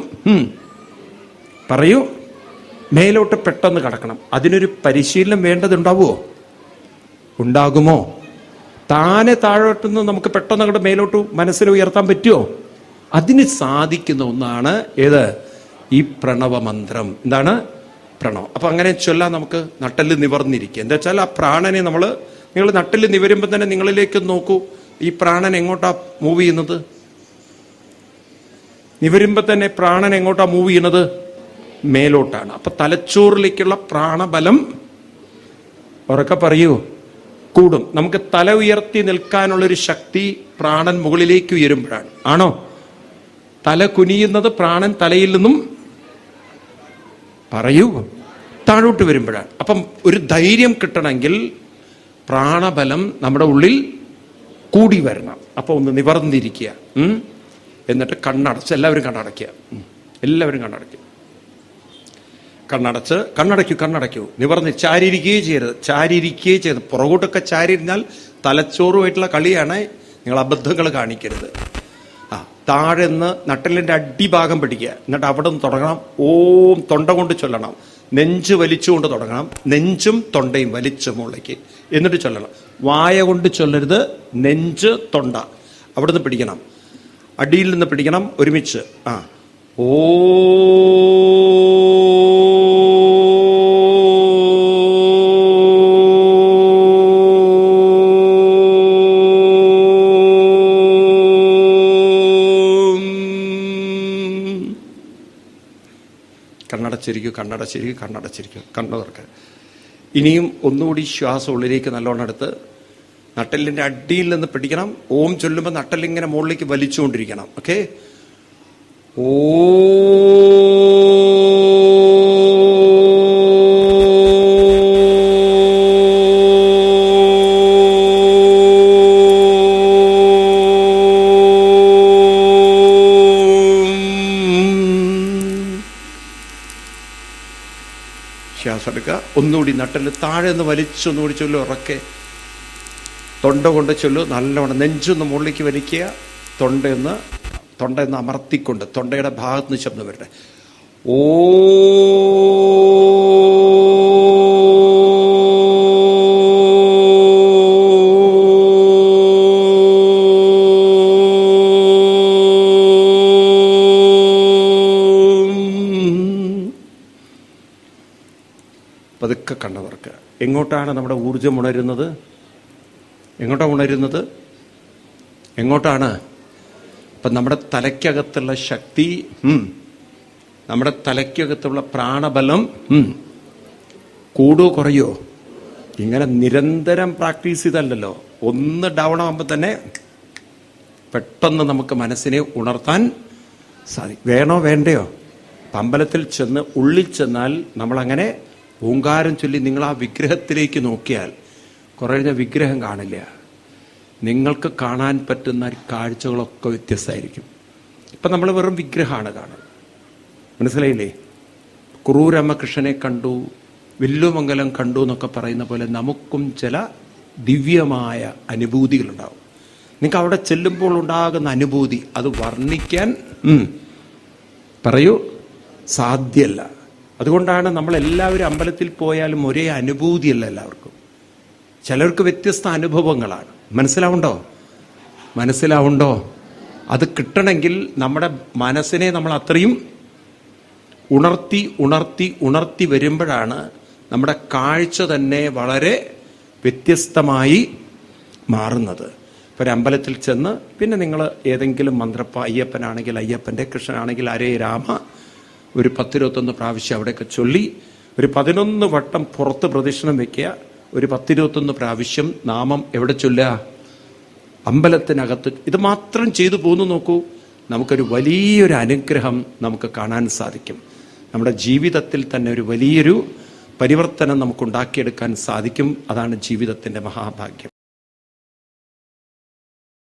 പറയൂ മേലോട്ട് പെട്ടെന്ന് കടക്കണം. അതിനൊരു പരിശീലനം ഉണ്ടാകുമോ? താനെ താഴോട്ടുനിന്ന് നമുക്ക് പെട്ടെന്ന് അങ്ങോട്ട് മേലോട്ട് മനസ്സിൽ ഉയർത്താൻ പറ്റുമോ? അതിന് സാധിക്കുന്ന ഒന്നാണ് ഏത്? ഈ പ്രണവമന്ത്രം. എന്താണ്? പ്രണവം. അപ്പൊ അങ്ങനെ ചൊല്ലാൻ നമുക്ക് നട്ടെല്ല് നിവർന്നിരിക്കുക. എന്താ വെച്ചാൽ ആ പ്രാണനെ നിങ്ങൾ നട്ടെല്ല് നിവരുമ്പോൾ തന്നെ നിങ്ങളിലേക്ക് നോക്കൂ. ഈ പ്രാണൻ എങ്ങോട്ടാ മൂവ് ചെയ്യുന്നത്? നിവരുമ്പോൾ തന്നെ പ്രാണൻ എങ്ങോട്ടാ മൂവ് ചെയ്യുന്നത്? മേലോട്ടാണ്. അപ്പൊ തലച്ചോറിലേക്കുള്ള പ്രാണബലം ഉറക്കെ പറയൂ കൂടും. നമുക്ക് തല ഉയർത്തി നിൽക്കാനുള്ളൊരു ശക്തി പ്രാണൻ മുകളിലേക്ക് ഉയരുമ്പോഴാണ്. ആണോ? തല കുനിയുന്നത് പ്രാണൻ തലയിൽ നിന്നും പറയൂ താഴോട്ട് വരുമ്പോഴാണ്. അപ്പം ഒരു ധൈര്യം കിട്ടണമെങ്കിൽ പ്രാണബലം നമ്മുടെ ഉള്ളിൽ കൂടി വരണം. അപ്പൊ ഒന്ന് നിവർന്നിരിക്കുക. എന്നിട്ട് എല്ലാവരും കണ്ണടയ്ക്കൂ. നിവർന്ന് ചാരിയിരിക്കുകയും ചെയ്യരുത്. പുറകോട്ടൊക്കെ ചാരിയിരുന്നാൽ തലച്ചോറുമായിട്ടുള്ള കളിയാണ്. നിങ്ങൾ അബദ്ധങ്ങൾ കാണിക്കരുത്. താഴെ നിന്ന് നട്ടലിൻ്റെ അടിഭാഗം പിടിക്കുക. എന്നിട്ട് അവിടെ നിന്ന് തുടങ്ങണം. ഓം തൊണ്ട കൊണ്ട് ചൊല്ലണം. നെഞ്ച് വലിച്ചുകൊണ്ട് തുടങ്ങണം. നെഞ്ചും തൊണ്ടയും വലിച്ച് മുകളിലേക്ക്. എന്നിട്ട് ചൊല്ലണം. വായ കൊണ്ട് ചൊല്ലരുത്. നെഞ്ച് തൊണ്ട അവിടെ നിന്ന് പിടിക്കണം. അടിയിൽ നിന്ന് പിടിക്കണം. ഒരുമിച്ച് ഓ കണ്ണടച്ചിരിക്കും. കണ്ണു തുറക്കുക. ഇനിയും ഒന്നുകൂടി ശ്വാസം ഉള്ളിലേക്ക് നല്ലോണം എടുത്ത് നട്ടലിൻ്റെ അടിയിൽ നിന്ന് പിടിക്കണം. ഓം ചൊല്ലുമ്പോൾ നട്ടലിങ്ങനെ മുകളിലേക്ക് വലിച്ചുകൊണ്ടിരിക്കണം. ഓക്കെ. ഓ ശ്വാസം എടുക്കുക. ഒന്നുകൂടി നട്ടല് താഴെ നിന്ന് വലിച്ചൊന്നുകൂടി ചൊല്ലു. ഉറക്കെ തൊണ്ട കൊണ്ട് ചൊല്ലു. നല്ലവണ്ണം നെഞ്ചൊന്ന് മുകളിലേക്ക് വലിക്കുക. തൊണ്ടയെന്ന് അമർത്തിക്കൊണ്ട് തൊണ്ടയുടെ ഭാഗത്ത് നിന്ന് ശബ്ദം വരട്ടെ. ഓ പതുക്കെ കണ്ണു തുറക്കുക. എങ്ങോട്ടാണ് നമ്മുടെ ഊർജം ഉണരുന്നത്? എങ്ങോട്ടാണ്? അപ്പം നമ്മുടെ തലയ്ക്കകത്തുള്ള ശക്തി, നമ്മുടെ തലയ്ക്കകത്തുള്ള പ്രാണബലം കൂടുകയോ കുറയോ? ഇങ്ങനെ നിരന്തരം പ്രാക്ടീസ് ചെയ്തല്ലോ. ഒന്ന് ഡൗൺ ആകുമ്പോൾ തന്നെ പെട്ടെന്ന് നമുക്ക് മനസ്സിനെ ഉണർത്താൻ സാധിക്കും. വേണോ വേണ്ടയോ? അമ്പലത്തിൽ ചെന്ന് ഉള്ളിൽ ചെന്നാൽ നമ്മളങ്ങനെ ഓങ്കാരം ചൊല്ലി നിങ്ങൾ ആ വിഗ്രഹത്തിലേക്ക് നോക്കിയാൽ കുറേ കഴിഞ്ഞ വിഗ്രഹം കാണില്ല. നിങ്ങൾക്ക് കാണാൻ പറ്റുന്ന കാഴ്ചകളൊക്കെ വ്യത്യസ്തമായിരിക്കും. ഇപ്പം നമ്മൾ വെറും വിഗ്രഹമാണ് കാണുന്നത്. മനസ്സിലായില്ലേ? കുറൂരമ്മകൃഷ്ണനെ കണ്ടു, വില്ലുമംഗലം കണ്ടു എന്നൊക്കെ പറയുന്ന പോലെ നമുക്കും ചില ദിവ്യമായ അനുഭൂതികളുണ്ടാവും. നിങ്ങൾക്ക് അവിടെ ചെല്ലുമ്പോൾ ഉണ്ടാകുന്ന അനുഭൂതി അത് വർണ്ണിക്കാൻ പറയൂ സാധ്യമല്ല. അതുകൊണ്ടാണ് നമ്മളെല്ലാവരും അമ്പലത്തിൽ പോയാലും ഒരേ അനുഭൂതിയല്ല എല്ലാവർക്കും. ചിലർക്ക് വ്യത്യസ്ത അനുഭവങ്ങളാണ്. മനസ്സിലാവുണ്ടോ? അത് കിട്ടണമെങ്കിൽ നമ്മുടെ മനസ്സിനെ നമ്മൾ അത്രയും ഉണർത്തി വരുമ്പോഴാണ് നമ്മുടെ കാഴ്ച തന്നെ വളരെ വ്യത്യസ്തമായി മാറുന്നത്. ഇപ്പോൾ ഒരു അമ്പലത്തിൽ ചെന്ന് പിന്നെ നിങ്ങൾ ഏതെങ്കിലും അയ്യപ്പനാണെങ്കിൽ അയ്യപ്പൻ്റെ, കൃഷ്ണനാണെങ്കിൽ ഹരേ രാമ ഒരു 10-21 പ്രാവശ്യം അവിടെയൊക്കെ ചൊല്ലി ഒരു 11 വട്ടം പുറത്ത് പ്രദക്ഷിണം വെക്കുക. ഒരു 10-21 പ്രാവശ്യം നാമം എവിടെ ചൊല്ലുക? അമ്പലത്തിനകത്ത്. ഇത് മാത്രം ചെയ്തു പോന്നു നോക്കൂ. നമുക്കൊരു വലിയൊരു അനുഗ്രഹം നമുക്ക് കാണാൻ സാധിക്കും. നമ്മുടെ ജീവിതത്തിൽ തന്നെ ഒരു വലിയൊരു പരിവർത്തനം നമുക്കുണ്ടാക്കിയെടുക്കാൻ സാധിക്കും. അതാണ് ജീവിതത്തിൻ്റെ മഹാഭാഗ്യം.